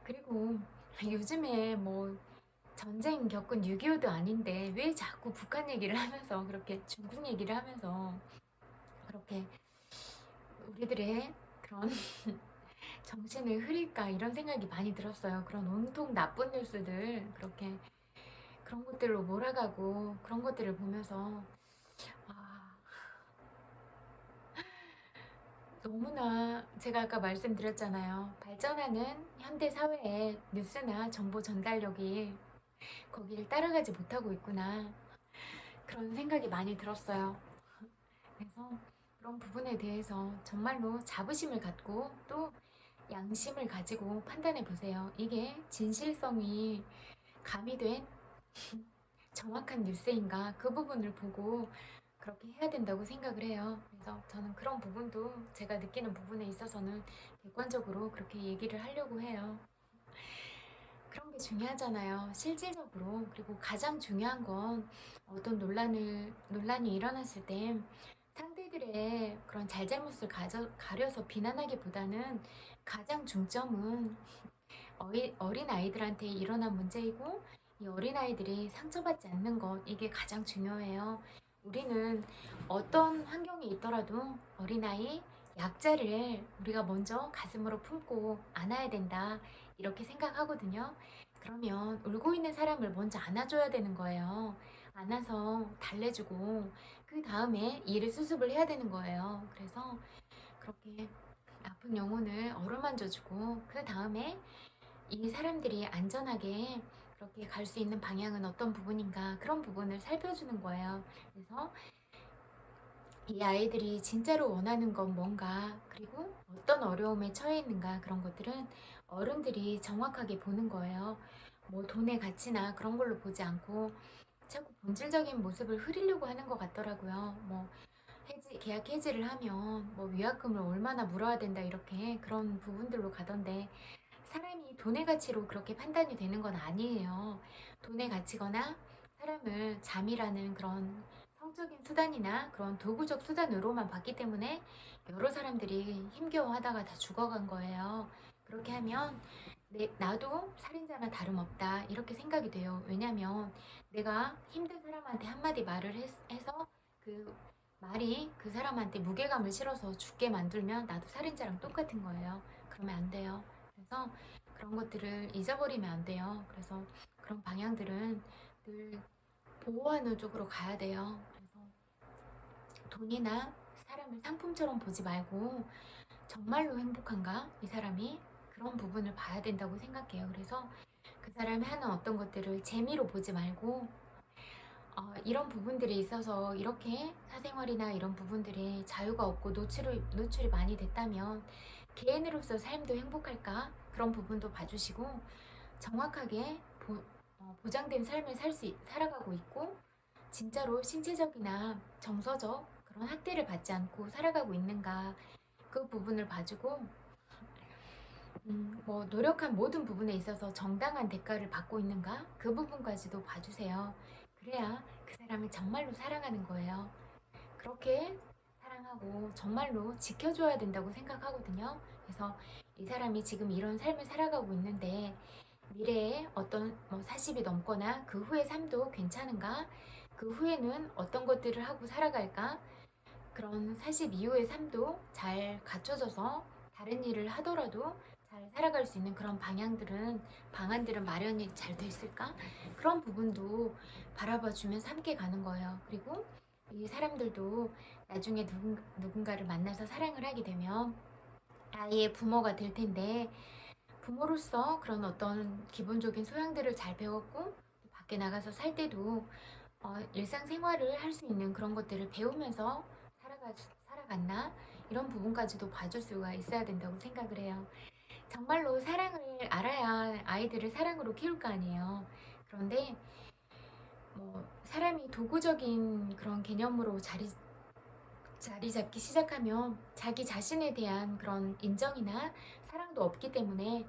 그리고 요즘에 뭐 전쟁 겪은 6.25도 아닌데 왜 자꾸 북한 얘기를 하면서 그렇게 중국 얘기를 하면서 그렇게 우리들의 그런 정신을 흐릴까 이런 생각이 많이 들었어요. 그런 온통 나쁜 뉴스들 그렇게 그런 것들로 몰아가고 그런 것들을 보면서 아, 너무나 제가 아까 말씀드렸잖아요. 발전하는 현대 사회의 뉴스나 정보 전달력이 거기를 따라가지 못하고 있구나. 그런 생각이 많이 들었어요. 그래서 그런 부분에 대해서 정말로 자부심을 갖고 또 양심을 가지고 판단해 보세요. 이게 진실성이 가미된 정확한 뉴스인가 그 부분을 보고 그렇게 해야 된다고 생각을 해요. 그래서 저는 그런 부분도 제가 느끼는 부분에 있어서는 객관적으로 그렇게 얘기를 하려고 해요. 그런 게 중요하잖아요. 실질적으로. 그리고 가장 중요한 건 어떤 논란이 일어났을 때 상대들의 그런 잘잘못을 가려서 비난하기보다는 가장 중점은 어린 아이들한테 일어난 문제이고 이 어린 아이들이 상처받지 않는 것 이게 가장 중요해요. 우리는 어떤 환경에 있더라도 어린아이 약자를 우리가 먼저 가슴으로 품고 안아야 된다 이렇게 생각하거든요. 그러면 울고 있는 사람을 먼저 안아줘야 되는 거예요. 안아서 달래주고 그 다음에 이를 수습을 해야 되는 거예요. 그래서 그렇게 아픈 영혼을 어루만져주고 그 다음에 이 사람들이 안전하게 그렇게 갈 수 있는 방향은 어떤 부분인가 그런 부분을 살펴주는 거예요. 그래서 이 아이들이 진짜로 원하는 건 뭔가 그리고 어떤 어려움에 처해 있는가 그런 것들은 어른들이 정확하게 보는 거예요. 뭐 돈의 가치나 그런 걸로 보지 않고 자꾸 본질적인 모습을 흐리려고 하는 것 같더라고요. 뭐 계약 해지를 하면 뭐 위약금을 얼마나 물어야 된다 이렇게 그런 부분들로 가던데 사람이 돈의 가치로 그렇게 판단이 되는 건 아니에요. 돈의 가치거나 사람을 잠이라는 그런 성적인 수단이나 그런 도구적 수단으로만 봤기 때문에 여러 사람들이 힘겨워하다가 다 죽어간 거예요. 그렇게 하면 나도 살인자나 다름없다 이렇게 생각이 돼요. 왜냐면 내가 힘든 사람한테 한마디 말을 해서 그 말이 그 사람한테 무게감을 실어서 죽게 만들면 나도 살인자랑 똑같은 거예요. 그러면 안 돼요. 그래서 그런 것들을 잊어버리면 안 돼요. 그래서 그런 방향들은 늘 보호하는 쪽으로 가야 돼요. 그래서 돈이나 사람을 상품처럼 보지 말고 정말로 행복한가? 이 사람이 그런 부분을 봐야 된다고 생각해요. 그래서 그 사람이 하는 어떤 것들을 재미로 보지 말고 이런 부분들이 있어서 이렇게 사생활이나 이런 부분들이 자유가 없고 노출이 많이 됐다면 개인으로서 삶도 행복할까? 그런 부분도 봐주시고 정확하게 보장된 삶을 살아가고 있고 진짜로 신체적이나 정서적 그런 학대를 받지 않고 살아가고 있는가 그 부분을 봐주고 뭐 노력한 모든 부분에 있어서 정당한 대가를 받고 있는가 그 부분까지도 봐주세요. 그래야 그 사람을 정말로 사랑하는 거예요. 그렇게 사랑하고 정말로 지켜줘야 된다고 생각하거든요. 그래서 이 사람이 지금 이런 삶을 살아가고 있는데 미래에 어떤 40이 넘거나 그 후의 삶도 괜찮은가? 그 후에는 어떤 것들을 하고 살아갈까? 그런 40 이후의 삶도 잘 갖춰져서 다른 일을 하더라도 잘 살아갈 수 있는 그런 방안들은 마련이 잘 됐을까? 그런 부분도 바라봐 주면서 함께 가는 거예요. 그리고 이 사람들도 나중에 누군가를 만나서 사랑을 하게 되면 아이의 부모가 될 텐데, 부모로서 그런 어떤 기본적인 소양들을 잘 배웠고 또 밖에 나가서 살 때도 일상생활을 할 수 있는 그런 것들을 배우면서 살아갔나? 이런 부분까지도 봐줄 수가 있어야 된다고 생각을 해요. 정말로 사랑을 알아야 아이들을 사랑으로 키울 거 아니에요. 그런데 사람이 도구적인 그런 개념으로 자리 잡기 시작하면 자기 자신에 대한 그런 인정이나 사랑도 없기 때문에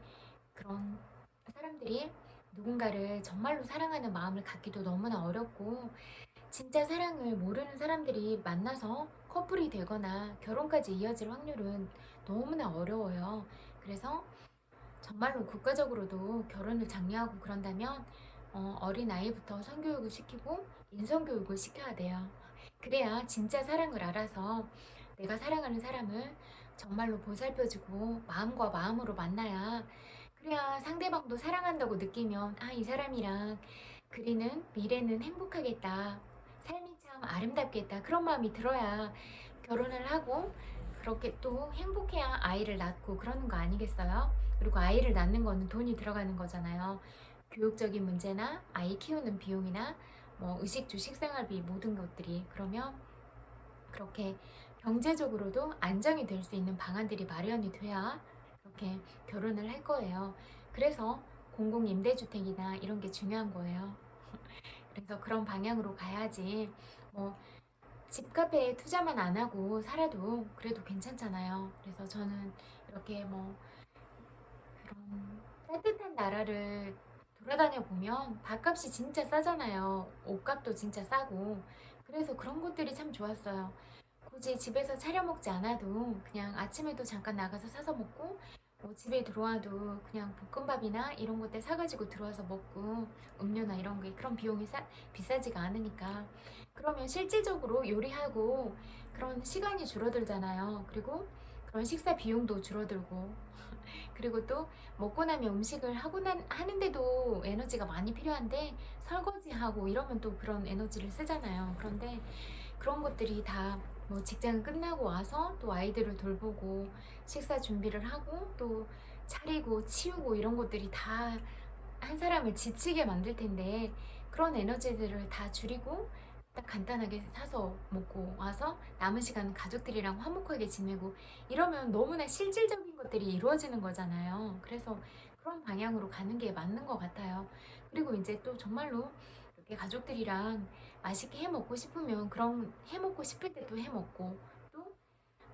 그런 사람들이 누군가를 정말로 사랑하는 마음을 갖기도 너무나 어렵고, 진짜 사랑을 모르는 사람들이 만나서 커플이 되거나 결혼까지 이어질 확률은 너무나 어려워요. 그래서 정말로 국가적으로도 결혼을 장려하고 그런다면 어린 아이부터 성교육을 시키고 인성교육을 시켜야 돼요. 그래야 진짜 사랑을 알아서 내가 사랑하는 사람을 정말로 보살펴주고 마음과 마음으로 만나야, 그래야 상대방도 사랑한다고 느끼면 이 사람이랑 그리는 미래는 행복하겠다, 삶이 참 아름답겠다, 그런 마음이 들어야 결혼을 하고 그렇게 또 행복해야 아이를 낳고 그러는 거 아니겠어요? 그리고 아이를 낳는 거는 돈이 들어가는 거잖아요. 교육적인 문제나 아이 키우는 비용이나 의식주 식생활비 모든 것들이. 그러면 그렇게 경제적으로도 안정이 될 수 있는 방안들이 마련이 돼야 그렇게 결혼을 할 거예요. 그래서 공공임대주택이나 이런 게 중요한 거예요. 그래서 그런 방향으로 가야지 뭐 집값에 투자만 안 하고 살아도 그래도 괜찮잖아요. 그래서 저는 이렇게 그런 따뜻한 나라를 돌아다녀 보면 밥값이 진짜 싸잖아요. 옷값도 진짜 싸고. 그래서 그런 것들이 참 좋았어요. 굳이 집에서 차려 먹지 않아도 그냥 아침에도 잠깐 나가서 사서 먹고, 집에 들어와도 그냥 볶음밥이나 이런 것들 사가지고 들어와서 먹고, 음료나 이런 게 그런 비용이 비싸지가 않으니까. 그러면 실질적으로 요리하고 그런 시간이 줄어들잖아요. 그리고 그런 식사 비용도 줄어들고, 그리고 또 먹고 나면 음식을 하는데도 에너지가 많이 필요한데 설거지하고 이러면 또 그런 에너지를 쓰잖아요. 그런데 그런 것들이 다 직장 끝나고 와서 또 아이들을 돌보고 식사 준비를 하고 또 차리고 치우고 이런 것들이 다 한 사람을 지치게 만들 텐데, 그런 에너지들을 다 줄이고 딱 간단하게 사서 먹고 와서 남은 시간은 가족들이랑 화목하게 지내고 이러면 너무나 실질적인 것들이 이루어지는 거잖아요. 그래서 그런 방향으로 가는 게 맞는 것 같아요. 그리고 이제 또 정말로 이렇게 가족들이랑 맛있게 해 먹고 싶으면 그런 해 먹고 싶을 때 또 해 먹고, 또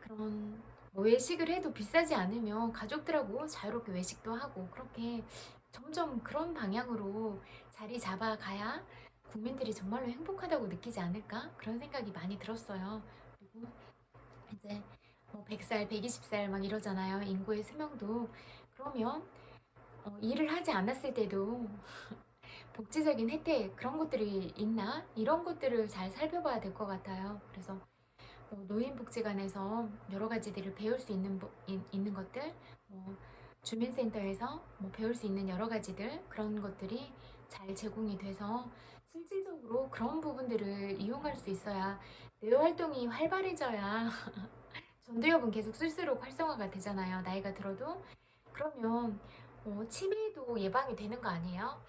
그런 외식을 해도 비싸지 않으면 가족들하고 자유롭게 외식도 하고, 그렇게 점점 그런 방향으로 자리 잡아가야 국민들이 정말로 행복하다고 느끼지 않을까? 그런 생각이 많이 들었어요. 그리고 이제 100살, 120살 막 이러잖아요. 인구의 수명도. 그러면 일을 하지 않았을 때도 복지적인 혜택 그런 것들이 있나? 이런 것들을 잘 살펴봐야 될 것 같아요. 그래서 노인복지관에서 여러 가지들을 배울 수 있는 것들, 주민센터에서 배울 수 있는 여러 가지들, 그런 것들이 잘 제공이 돼서 실질적으로 그런 부분들을 이용할 수 있어야 뇌 활동이 활발해져야 전두엽은 계속 쓸수록 활성화가 되잖아요. 나이가 들어도. 그러면 치매도 예방이 되는 거 아니에요?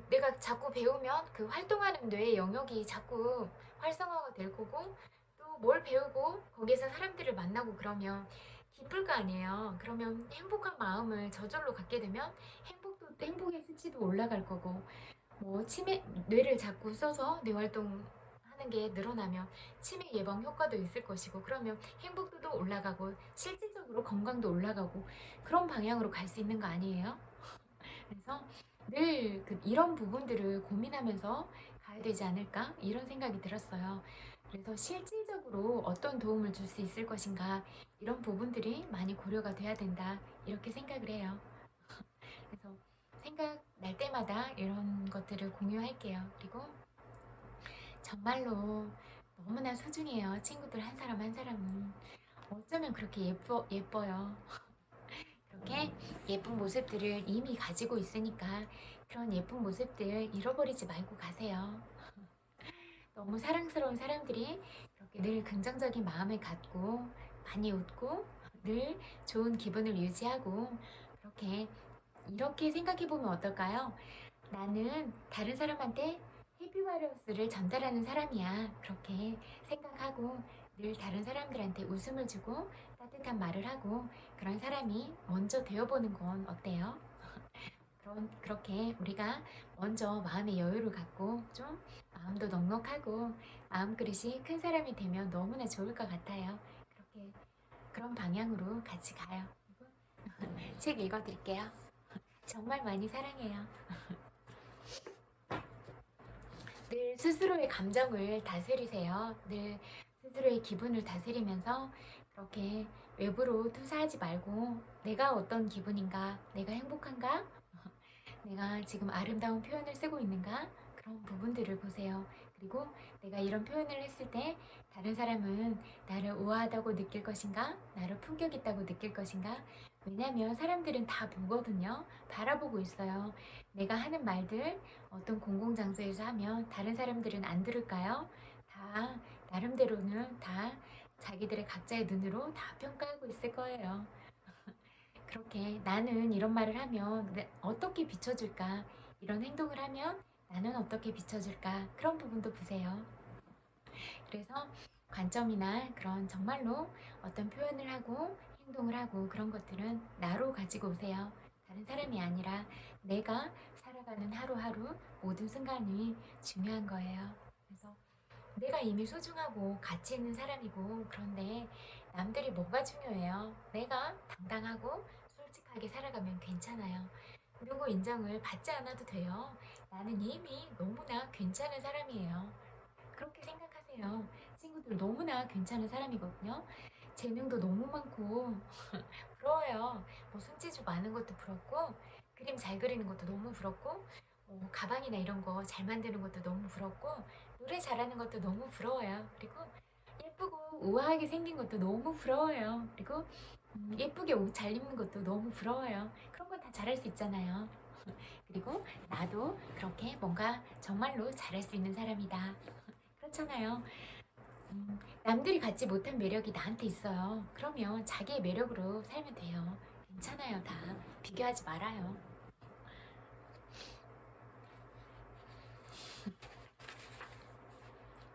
내가 자꾸 배우면 그 활동하는 뇌의 영역이 자꾸 활성화가 될 거고, 또 뭘 배우고 거기에서 사람들을 만나고 그러면 기쁠 거 아니에요. 그러면 행복한 마음을 저절로 갖게 되면 행복의 수치도 올라갈 거고, 뇌를 자꾸 써서 뇌 활동 하는 게 늘어나면 치매 예방 효과도 있을 것이고, 그러면 행복도도 올라가고 실질적으로 건강도 올라가고 그런 방향으로 갈 수 있는 거 아니에요? 그래서 늘 이런 부분들을 고민하면서 가야 되지 않을까? 이런 생각이 들었어요. 그래서 실질적으로 어떤 도움을 줄 수 있을 것인가? 이런 부분들이 많이 고려가 돼야 된다. 이렇게 생각을 해요. 그래서 생각날 때마다 이런 것들을 공유할게요. 그리고 정말로 너무나 소중해요. 친구들 한 사람 한 사람은. 어쩌면 그렇게 예뻐요. 그렇게 예쁜 모습들을 이미 가지고 있으니까 그런 예쁜 모습들 잃어버리지 말고 가세요. 너무 사랑스러운 사람들이 그렇게 늘 긍정적인 마음을 갖고 많이 웃고 늘 좋은 기분을 유지하고 그렇게 이렇게 생각해 보면 어떨까요? 나는 다른 사람한테 해피바이러스를 전달하는 사람이야. 그렇게 생각하고 늘 다른 사람들한테 웃음을 주고 따뜻한 말을 하고 그런 사람이 먼저 되어보는 건 어때요? 그렇게 우리가 먼저 마음의 여유를 갖고 좀 마음도 넉넉하고 마음그릇이 큰 사람이 되면 너무나 좋을 것 같아요. 그렇게 그런 방향으로 같이 가요. 책 읽어드릴게요. 정말 많이 사랑해요. 늘 스스로의 감정을 다스리세요. 늘 스스로의 기분을 다스리면서 그렇게 외부로 투사하지 말고 내가 어떤 기분인가, 내가 행복한가, 내가 지금 아름다운 표현을 쓰고 있는가, 그런 부분들을 보세요. 그리고 내가 이런 표현을 했을 때 다른 사람은 나를 우아하다고 느낄 것인가, 나를 품격 있다고 느낄 것인가. 왜냐면 사람들은 다 보거든요. 바라보고 있어요. 내가 하는 말들 어떤 공공장소에서 하면 다른 사람들은 안 들을까요? 다 나름대로는 다 자기들의 각자의 눈으로 다 평가하고 있을 거예요. 그렇게 나는 이런 말을 하면 어떻게 비춰줄까? 이런 행동을 하면 나는 어떻게 비춰줄까? 그런 부분도 보세요. 그래서 관점이나 그런 정말로 어떤 표현을 하고 행동을 하고 그런 것들은 나로 가지고 오세요. 다른 사람이 아니라 내가 살아가는 하루하루 모든 순간이 중요한 거예요. 그래서 내가 이미 소중하고 가치 있는 사람이고 그런데 남들이 뭐가 중요해요? 내가 당당하고 솔직하게 살아가면 괜찮아요. 누구 인정을 받지 않아도 돼요. 나는 이미 너무나 괜찮은 사람이에요. 그렇게 생각하세요. 친구들 너무나 괜찮은 사람이거든요. 재능도 너무 많고 부러워요. 뭐 손재주 많은 것도 부럽고 그림 잘 그리는 것도 너무 부럽고 가방이나 이런 거 잘 만드는 것도 너무 부럽고 노래 잘하는 것도 너무 부러워요. 그리고 예쁘고 우아하게 생긴 것도 너무 부러워요. 그리고 예쁘게 옷 잘 입는 것도 너무 부러워요. 그런 거 다 잘할 수 있잖아요. 그리고 나도 그렇게 뭔가 정말로 잘할 수 있는 사람이다. 그렇잖아요. 남들이 갖지 못한 매력이 나한테 있어요. 그러면 자기의 매력으로 살면 돼요. 괜찮아요, 다. 비교하지 말아요.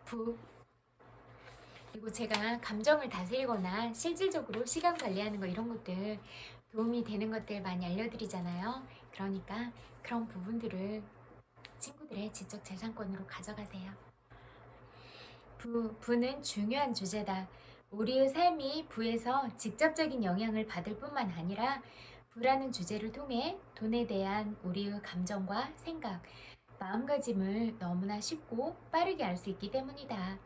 부. 그리고 제가 감정을 다스리거나 실질적으로 시간 관리하는 거 이런 것들 도움이 되는 것들 많이 알려드리잖아요. 그러니까 그런 부분들을 친구들의 지적 재산권으로 가져가세요. 부는 중요한 주제다. 우리의 삶이 부에서 직접적인 영향을 받을 뿐만 아니라 부라는 주제를 통해 돈에 대한 우리의 감정과 생각, 마음가짐을 너무나 쉽고 빠르게 알 수 있기 때문이다.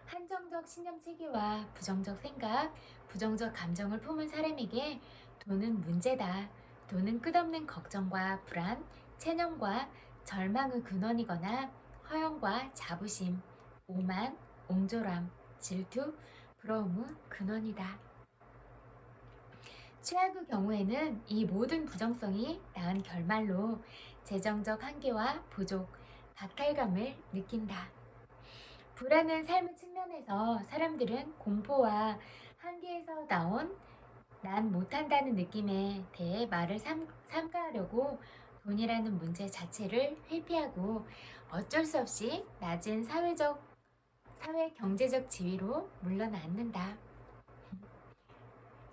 한정적 신념 체계와 부정적 생각, 부정적 감정을 품은 사람에게 돈은 문제다. 돈은 끝없는 걱정과 불안, 체념과 절망의 근원이거나 허영과 자부심, 오만, 옹졸함, 질투, 부러움의 근원이다. 최악의 경우에는 이 모든 부정성이 낳은 결말로 재정적 한계와 부족, 박탈감을 느낀다. 불안한 삶의 측면에서 사람들은 공포와 한계에서 나온 난 못한다는 느낌에 대해 말을 삼가하려고 돈이라는 문제 자체를 회피하고 어쩔 수 없이 낮은 사회 경제적 지위로 물러앉는다.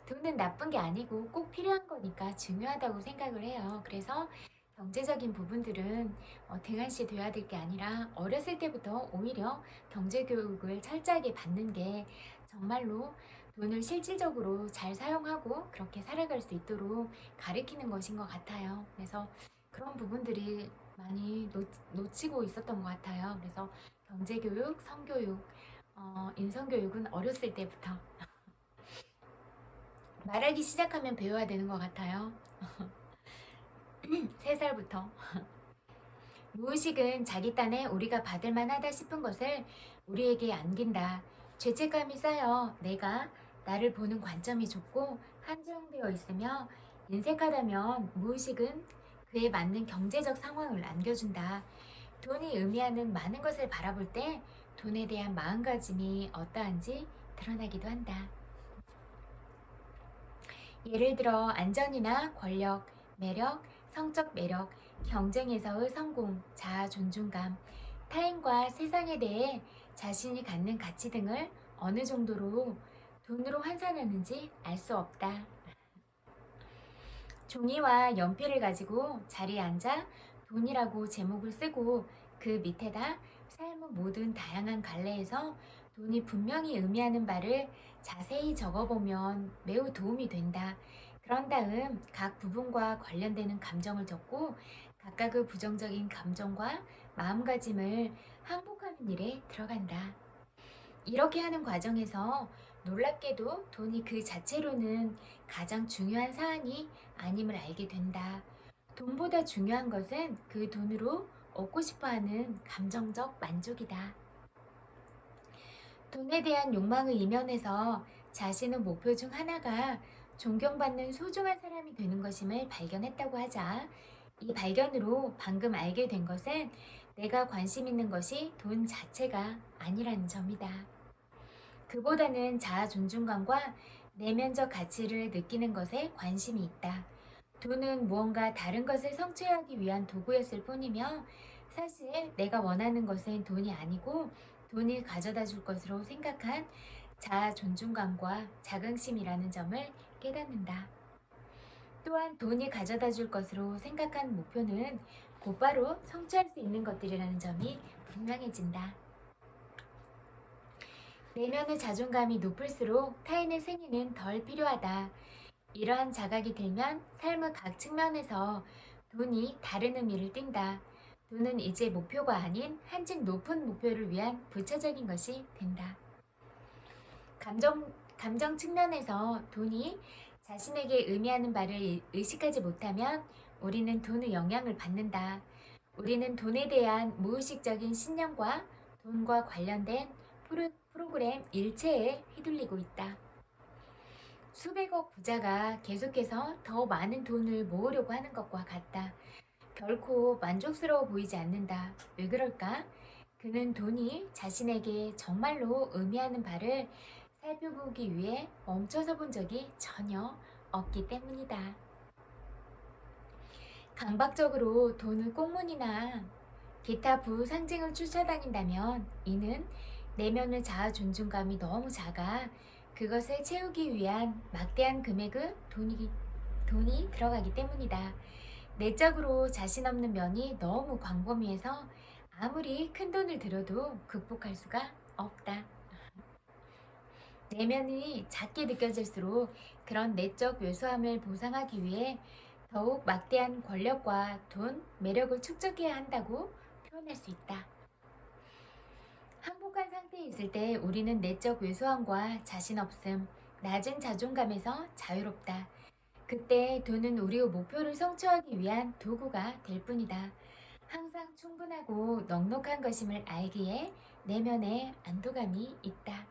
돈은 나쁜 게 아니고 꼭 필요한 거니까 중요하다고 생각을 해요. 그래서 경제적인 부분들은 등한시 돼야 될 게 아니라 어렸을 때부터 오히려 경제교육을 철저하게 받는 게 정말로 돈을 실질적으로 잘 사용하고 그렇게 살아갈 수 있도록 가르치는 것인 것 같아요. 그래서 그런 부분들이 많이 놓치고 있었던 것 같아요. 그래서 경제교육, 성교육, 인성교육은 어렸을 때부터 말하기 시작하면 배워야 되는 것 같아요. 3살부터. 무의식은 자기 딴에 우리가 받을 만하다 싶은 것을 우리에게 안긴다. 죄책감이 쌓여 내가 나를 보는 관점이 좁고 한정되어 있으며 인색하다면 무의식은 그에 맞는 경제적 상황을 안겨준다. 돈이 의미하는 많은 것을 바라볼 때 돈에 대한 마음가짐이 어떠한지 드러나기도 한다. 예를 들어 안전이나 권력, 매력, 성적 매력, 경쟁에서의 성공, 자아 존중감, 타인과 세상에 대해 자신이 갖는 가치 등을 어느 정도로 돈으로 환산하는지 알 수 없다. 종이와 연필을 가지고 자리에 앉아 돈이라고 제목을 쓰고 그 밑에다 삶의 모든 다양한 갈래에서 돈이 분명히 의미하는 바를 자세히 적어보면 매우 도움이 된다. 그런 다음 각 부분과 관련되는 감정을 적고 각각의 부정적인 감정과 마음가짐을 항복하는 일에 들어간다. 이렇게 하는 과정에서 놀랍게도 돈이 그 자체로는 가장 중요한 사안이 아님을 알게 된다. 돈보다 중요한 것은 그 돈으로 얻고 싶어 하는 감정적 만족이다. 돈에 대한 욕망의 이면에서 자신의 목표 중 하나가 존경받는 소중한 사람이 되는 것임을 발견했다고 하자, 이 발견으로 방금 알게 된 것은 내가 관심 있는 것이 돈 자체가 아니라는 점이다. 그보다는 자아 존중감과 내면적 가치를 느끼는 것에 관심이 있다. 돈은 무언가 다른 것을 성취하기 위한 도구였을 뿐이며 사실 내가 원하는 것은 돈이 아니고 돈이 가져다 줄 것으로 생각한 자아 존중감과 자긍심이라는 점을 깨닫는다. 또한 돈이 가져다 줄 것으로 생각한 목표는 곧바로 성취할 수 있는 것들이라는 점이 분명해진다. 내면의 자존감이 높을수록 타인의 승인은 덜 필요하다. 이러한 자각이 들면 삶의 각 측면에서 돈이 다른 의미를 띈다. 돈은 이제 목표가 아닌 한층 높은 목표를 위한 부차적인 것이 된다. 감정 측면에서 돈이 자신에게 의미하는 바를 의식하지 못하면 우리는 돈의 영향을 받는다. 우리는 돈에 대한 무의식적인 신념과 돈과 관련된 프로그램 일체에 휘둘리고 있다. 수백억 부자가 계속해서 더 많은 돈을 모으려고 하는 것과 같다. 결코 만족스러워 보이지 않는다. 왜 그럴까? 그는 돈이 자신에게 정말로 의미하는 바를 살펴보기 위해 멈춰서 본 적이 전혀 없기 때문이다. 강박적으로 돈을 꽁무니나 기타 부상징을 쫓아다닌다면 이는 내면의 자아 존중감이 너무 작아 그것을 채우기 위한 막대한 금액의 돈이 들어가기 때문이다. 내적으로 자신 없는 면이 너무 광범위해서 아무리 큰 돈을 들여도 극복할 수가 없다. 내면이 작게 느껴질수록 그런 내적 왜소함을 보상하기 위해 더욱 막대한 권력과 돈, 매력을 축적해야 한다고 표현할 수 있다. 항복한 상태에 있을 때 우리는 내적 왜소함과 자신 없음, 낮은 자존감에서 자유롭다. 그때 돈은 우리의 목표를 성취하기 위한 도구가 될 뿐이다. 항상 충분하고 넉넉한 것임을 알기에 내면에 안도감이 있다.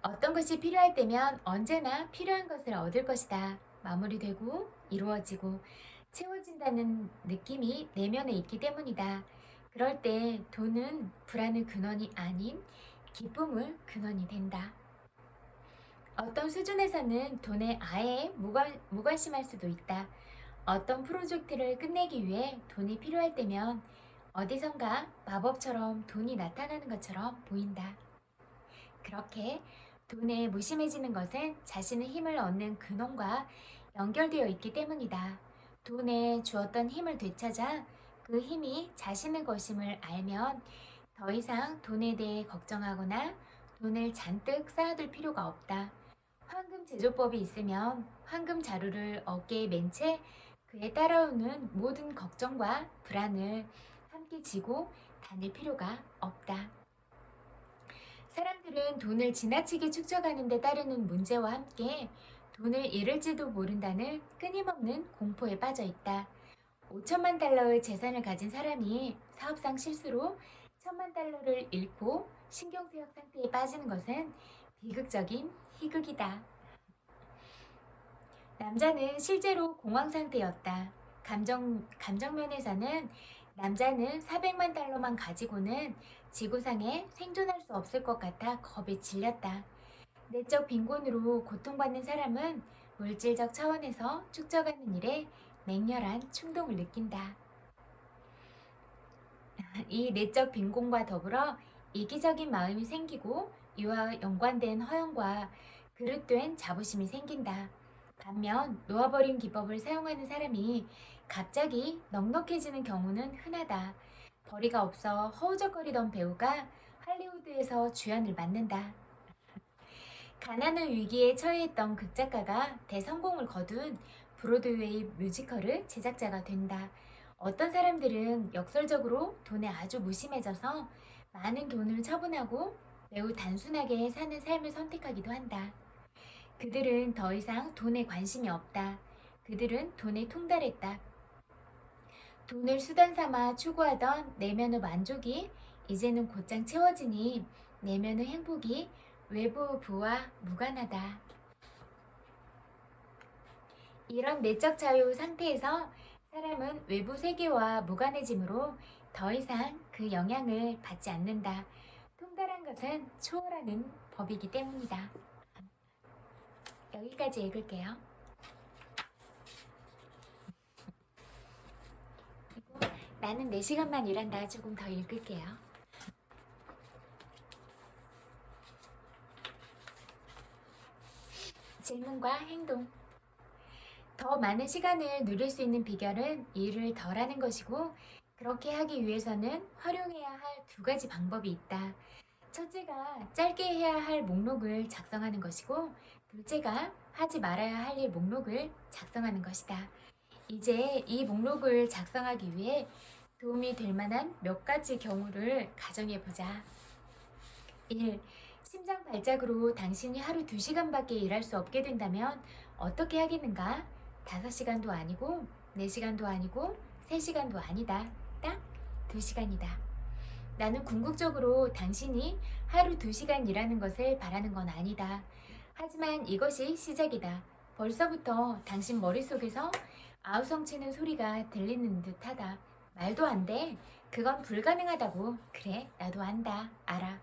어떤 것이 필요할 때면 언제나 필요한 것을 얻을 것이다. 마무리되고 이루어지고 채워진다는 느낌이 내면에 있기 때문이다. 그럴 때 돈은 불안의 근원이 아닌 기쁨의 근원이 된다. 어떤 수준에서는 돈에 아예 무관심할 수도 있다. 어떤 프로젝트를 끝내기 위해 돈이 필요할 때면 어디선가 마법처럼 돈이 나타나는 것처럼 보인다. 그렇게 돈에 무심해지는 것은 자신의 힘을 얻는 근원과 연결되어 있기 때문이다. 돈에 주었던 힘을 되찾아 그 힘이 자신의 것임을 알면 더 이상 돈에 대해 걱정하거나 돈을 잔뜩 쌓아둘 필요가 없다. 황금 제조법이 있으면 황금 자루를 어깨에 맨 채 그에 따라오는 모든 걱정과 불안을 함께 지고 다닐 필요가 없다. 사람들은 돈을 지나치게 축적하는 데 따르는 문제와 함께 돈을 잃을지도 모른다는 끊임없는 공포에 빠져 있다. 5천만 달러의 재산을 가진 사람이 사업상 실수로 1천만 달러를 잃고 신경쇠약 상태에 빠지는 것은 비극적인 희극이다. 남자는 실제로 공황 상태였다. 감정 면에서는 남자는 400만 달러만 가지고는 지구상에 생존할 수 없을 것 같아 겁에 질렸다. 내적 빈곤으로 고통받는 사람은 물질적 차원에서 축적하는 일에 맹렬한 충동을 느낀다. 이 내적 빈곤과 더불어 이기적인 마음이 생기고 이와 연관된 허영과 그릇된 자부심이 생긴다. 반면 놓아버린 기법을 사용하는 사람이 갑자기 넉넉해지는 경우는 흔하다. 벌이가 없어 허우적거리던 배우가 할리우드에서 주연을 맡는다. 가난의 위기에 처해있던 극작가가 대성공을 거둔 브로드웨이 뮤지컬의 제작자가 된다. 어떤 사람들은 역설적으로 돈에 아주 무심해져서 많은 돈을 처분하고 매우 단순하게 사는 삶을 선택하기도 한다. 그들은 더 이상 돈에 관심이 없다. 그들은 돈에 통달했다. 돈을 수단 삼아 추구하던 내면의 만족이 이제는 곧장 채워지니 내면의 행복이 외부 부와 무관하다. 이런 내적 자유 상태에서 사람은 외부 세계와 무관해지므로 더 이상 그 영향을 받지 않는다. 통달한 것은 초월하는 법이기 때문이다. 여기까지 읽을게요. 나는 4시간만 일한다. 조금 더 읽을게요. 질문과 행동. 더 많은 시간을 누릴 수 있는 비결은 일을 덜 하는 것이고, 그렇게 하기 위해서는 활용해야 할 2가지 방법이 있다. 첫째가 짧게 해야 할 목록을 작성하는 것이고, 둘째가 하지 말아야 할 일 목록을 작성하는 것이다. 이제 이 목록을 작성하기 위해 도움이 될 만한 몇 가지 경우를 가정해 보자. 1. 심장 발작으로 당신이 하루 2시간밖에 일할 수 없게 된다면 어떻게 하겠는가? 5시간도 아니고 4시간도 아니고 3시간도 아니다. 딱 2시간이다. 나는 궁극적으로 당신이 하루 2시간 일하는 것을 바라는 건 아니다. 하지만 이것이 시작이다. 벌써부터 당신 머릿속에서 아우성치는 소리가 들리는 듯하다. 말도 안 돼. 그건 불가능하다고. 그래, 나도 안다. 알아.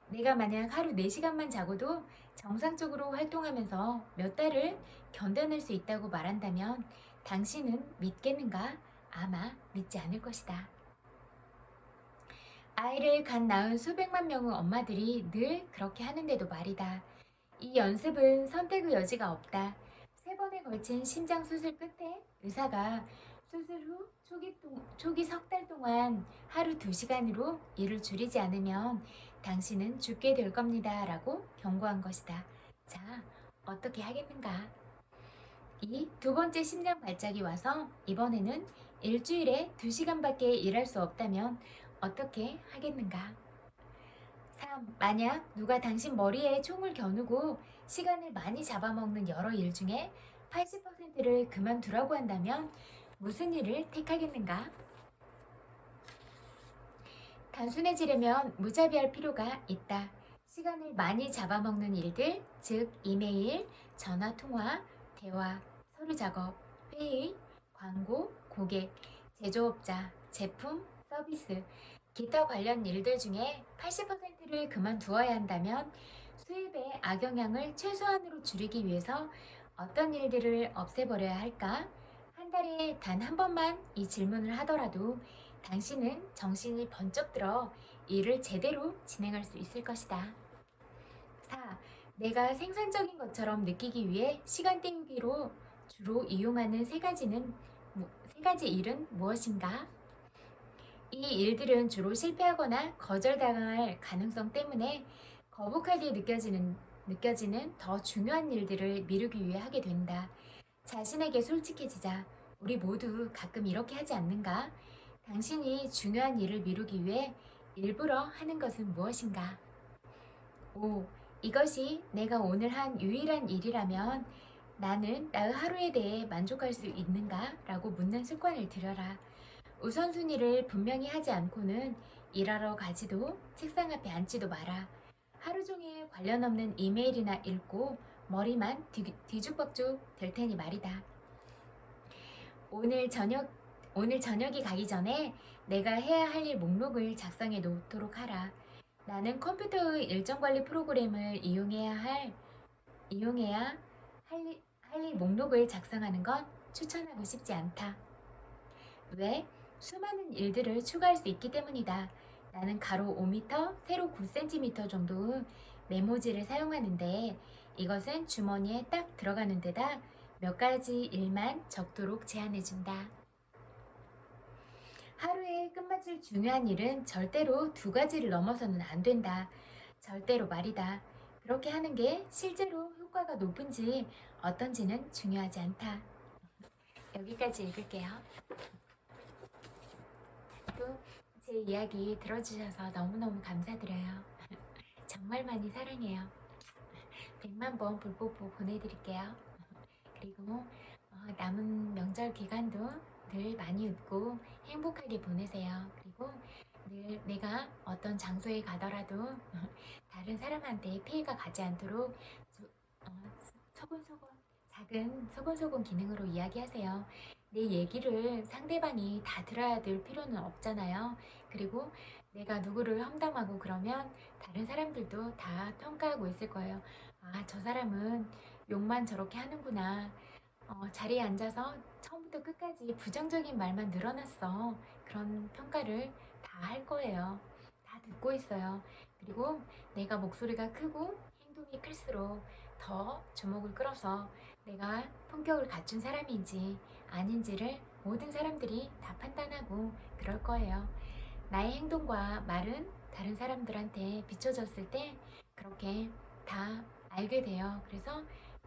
내가 만약 하루 4시간만 자고도 정상적으로 활동하면서 몇 달을 견뎌낼 수 있다고 말한다면 당신은 믿겠는가? 아마 믿지 않을 것이다. 아이를 갓 낳은 수백만 명의 엄마들이 늘 그렇게 하는데도 말이다. 이 연습은 선택의 여지가 없다. 3번에 걸친 심장 수술 끝에 의사가 수술 후 초기 3달 동안 하루 2시간으로 일을 줄이지 않으면 당신은 죽게 될 겁니다. 라고 경고한 것이다. 자, 어떻게 하겠는가? 2. 2번째 심장 발작이 와서 이번에는 일주일에 2시간밖에 일할 수 없다면 어떻게 하겠는가? 3. 만약 누가 당신 머리에 총을 겨누고 시간을 많이 잡아먹는 여러 일 중에 80%를 그만두라고 한다면 무슨 일을 택하겠는가? 단순해지려면 무자비할 필요가 있다. 시간을 많이 잡아먹는 일들, 즉 이메일, 전화통화, 대화, 서류 작업, 회의, 광고, 고객, 제조업자, 제품, 서비스, 기타 관련 일들 중에 80%를 그만두어야 한다면 수입의 악영향을 최소한으로 줄이기 위해서 어떤 일들을 없애버려야 할까? 한 달에 단 한 번만 이 질문을 하더라도 당신은 정신이 번쩍 들어 일을 제대로 진행할 수 있을 것이다. 4. 내가 생산적인 것처럼 느끼기 위해 시간 때우기로 주로 이용하는 3가지 일은 무엇인가? 이 일들은 주로 실패하거나 거절당할 가능성 때문에 거북하게 느껴지는 더 중요한 일들을 미루기 위해 하게 된다. 자신에게 솔직해지자. 우리 모두 가끔 이렇게 하지 않는가? 당신이 중요한 일을 미루기 위해 일부러 하는 것은 무엇인가? 5. 이것이 내가 오늘 한 유일한 일이라면 나는 나의 하루에 대해 만족할 수 있는가? 라고 묻는 습관을 들여라. 우선순위를 분명히 하지 않고는 일하러 가지도 책상 앞에 앉지도 마라. 하루 종일 관련 없는 이메일이나 읽고 머리만 뒤죽박죽 될 테니 말이다. 오늘 저녁, 오늘 저녁이 가기 전에 내가 해야 할 일 목록을 작성해 놓도록 하라. 나는 컴퓨터의 일정 관리 프로그램을 이용해야 할 일 목록을 작성하는 건 추천하고 싶지 않다. 왜? 수많은 일들을 추가할 수 있기 때문이다. 나는 가로 5m, 세로 9cm 정도의 메모지를 사용하는데 이것은 주머니에 딱 들어가는 데다 몇 가지 일만 적도록 제한해준다. 하루에 끝마칠 중요한 일은 절대로 2가지를 넘어서는 안 된다. 절대로 말이다. 그렇게 하는 게 실제로 효과가 높은지 어떤지는 중요하지 않다. 여기까지 읽을게요. 또 제 이야기 들어주셔서 너무너무 감사드려요. 정말 많이 사랑해요. 100만 번 불뽀뽀 보내드릴게요. 그리고 남은 명절 기간도 늘 많이 웃고 행복하게 보내세요. 그리고 늘 내가 어떤 장소에 가더라도 다른 사람한테 피해가 가지 않도록 소곤소곤 작은 소곤소곤 기능으로 이야기하세요. 내 얘기를 상대방이 다 들어야 될 필요는 없잖아요. 그리고 내가 누구를 험담하고 그러면 다른 사람들도 다 평가하고 있을 거예요. 아, 저 사람은 욕만 저렇게 하는구나. 자리에 앉아서 처음부터 끝까지 부정적인 말만 늘어났어. 그런 평가를 다 할 거예요. 다 듣고 있어요. 그리고 내가 목소리가 크고 행동이 클수록 더 주목을 끌어서 내가 품격을 갖춘 사람인지 아닌지를 모든 사람들이 다 판단하고 그럴 거예요. 나의 행동과 말은 다른 사람들한테 비춰졌을 때 그렇게 다 알게 돼요. 그래서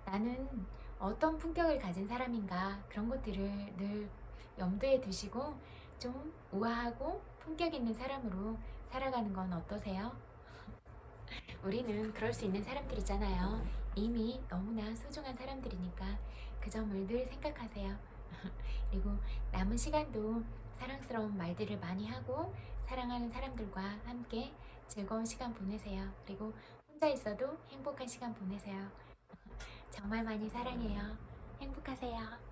나는 어떤 품격을 가진 사람인가 그런 것들을 늘 염두에 두시고 좀 우아하고 품격 있는 사람으로 살아가는 건 어떠세요? 우리는 그럴 수 있는 사람들이잖아요. 이미 너무나 소중한 사람들이니까 그 점을 늘 생각하세요. 그리고 남은 시간도 사랑스러운 말들을 많이 하고 사랑하는 사람들과 함께 즐거운 시간 보내세요. 그리고 혼자 있어도 행복한 시간 보내세요. 정말 많이 사랑해요. 행복하세요.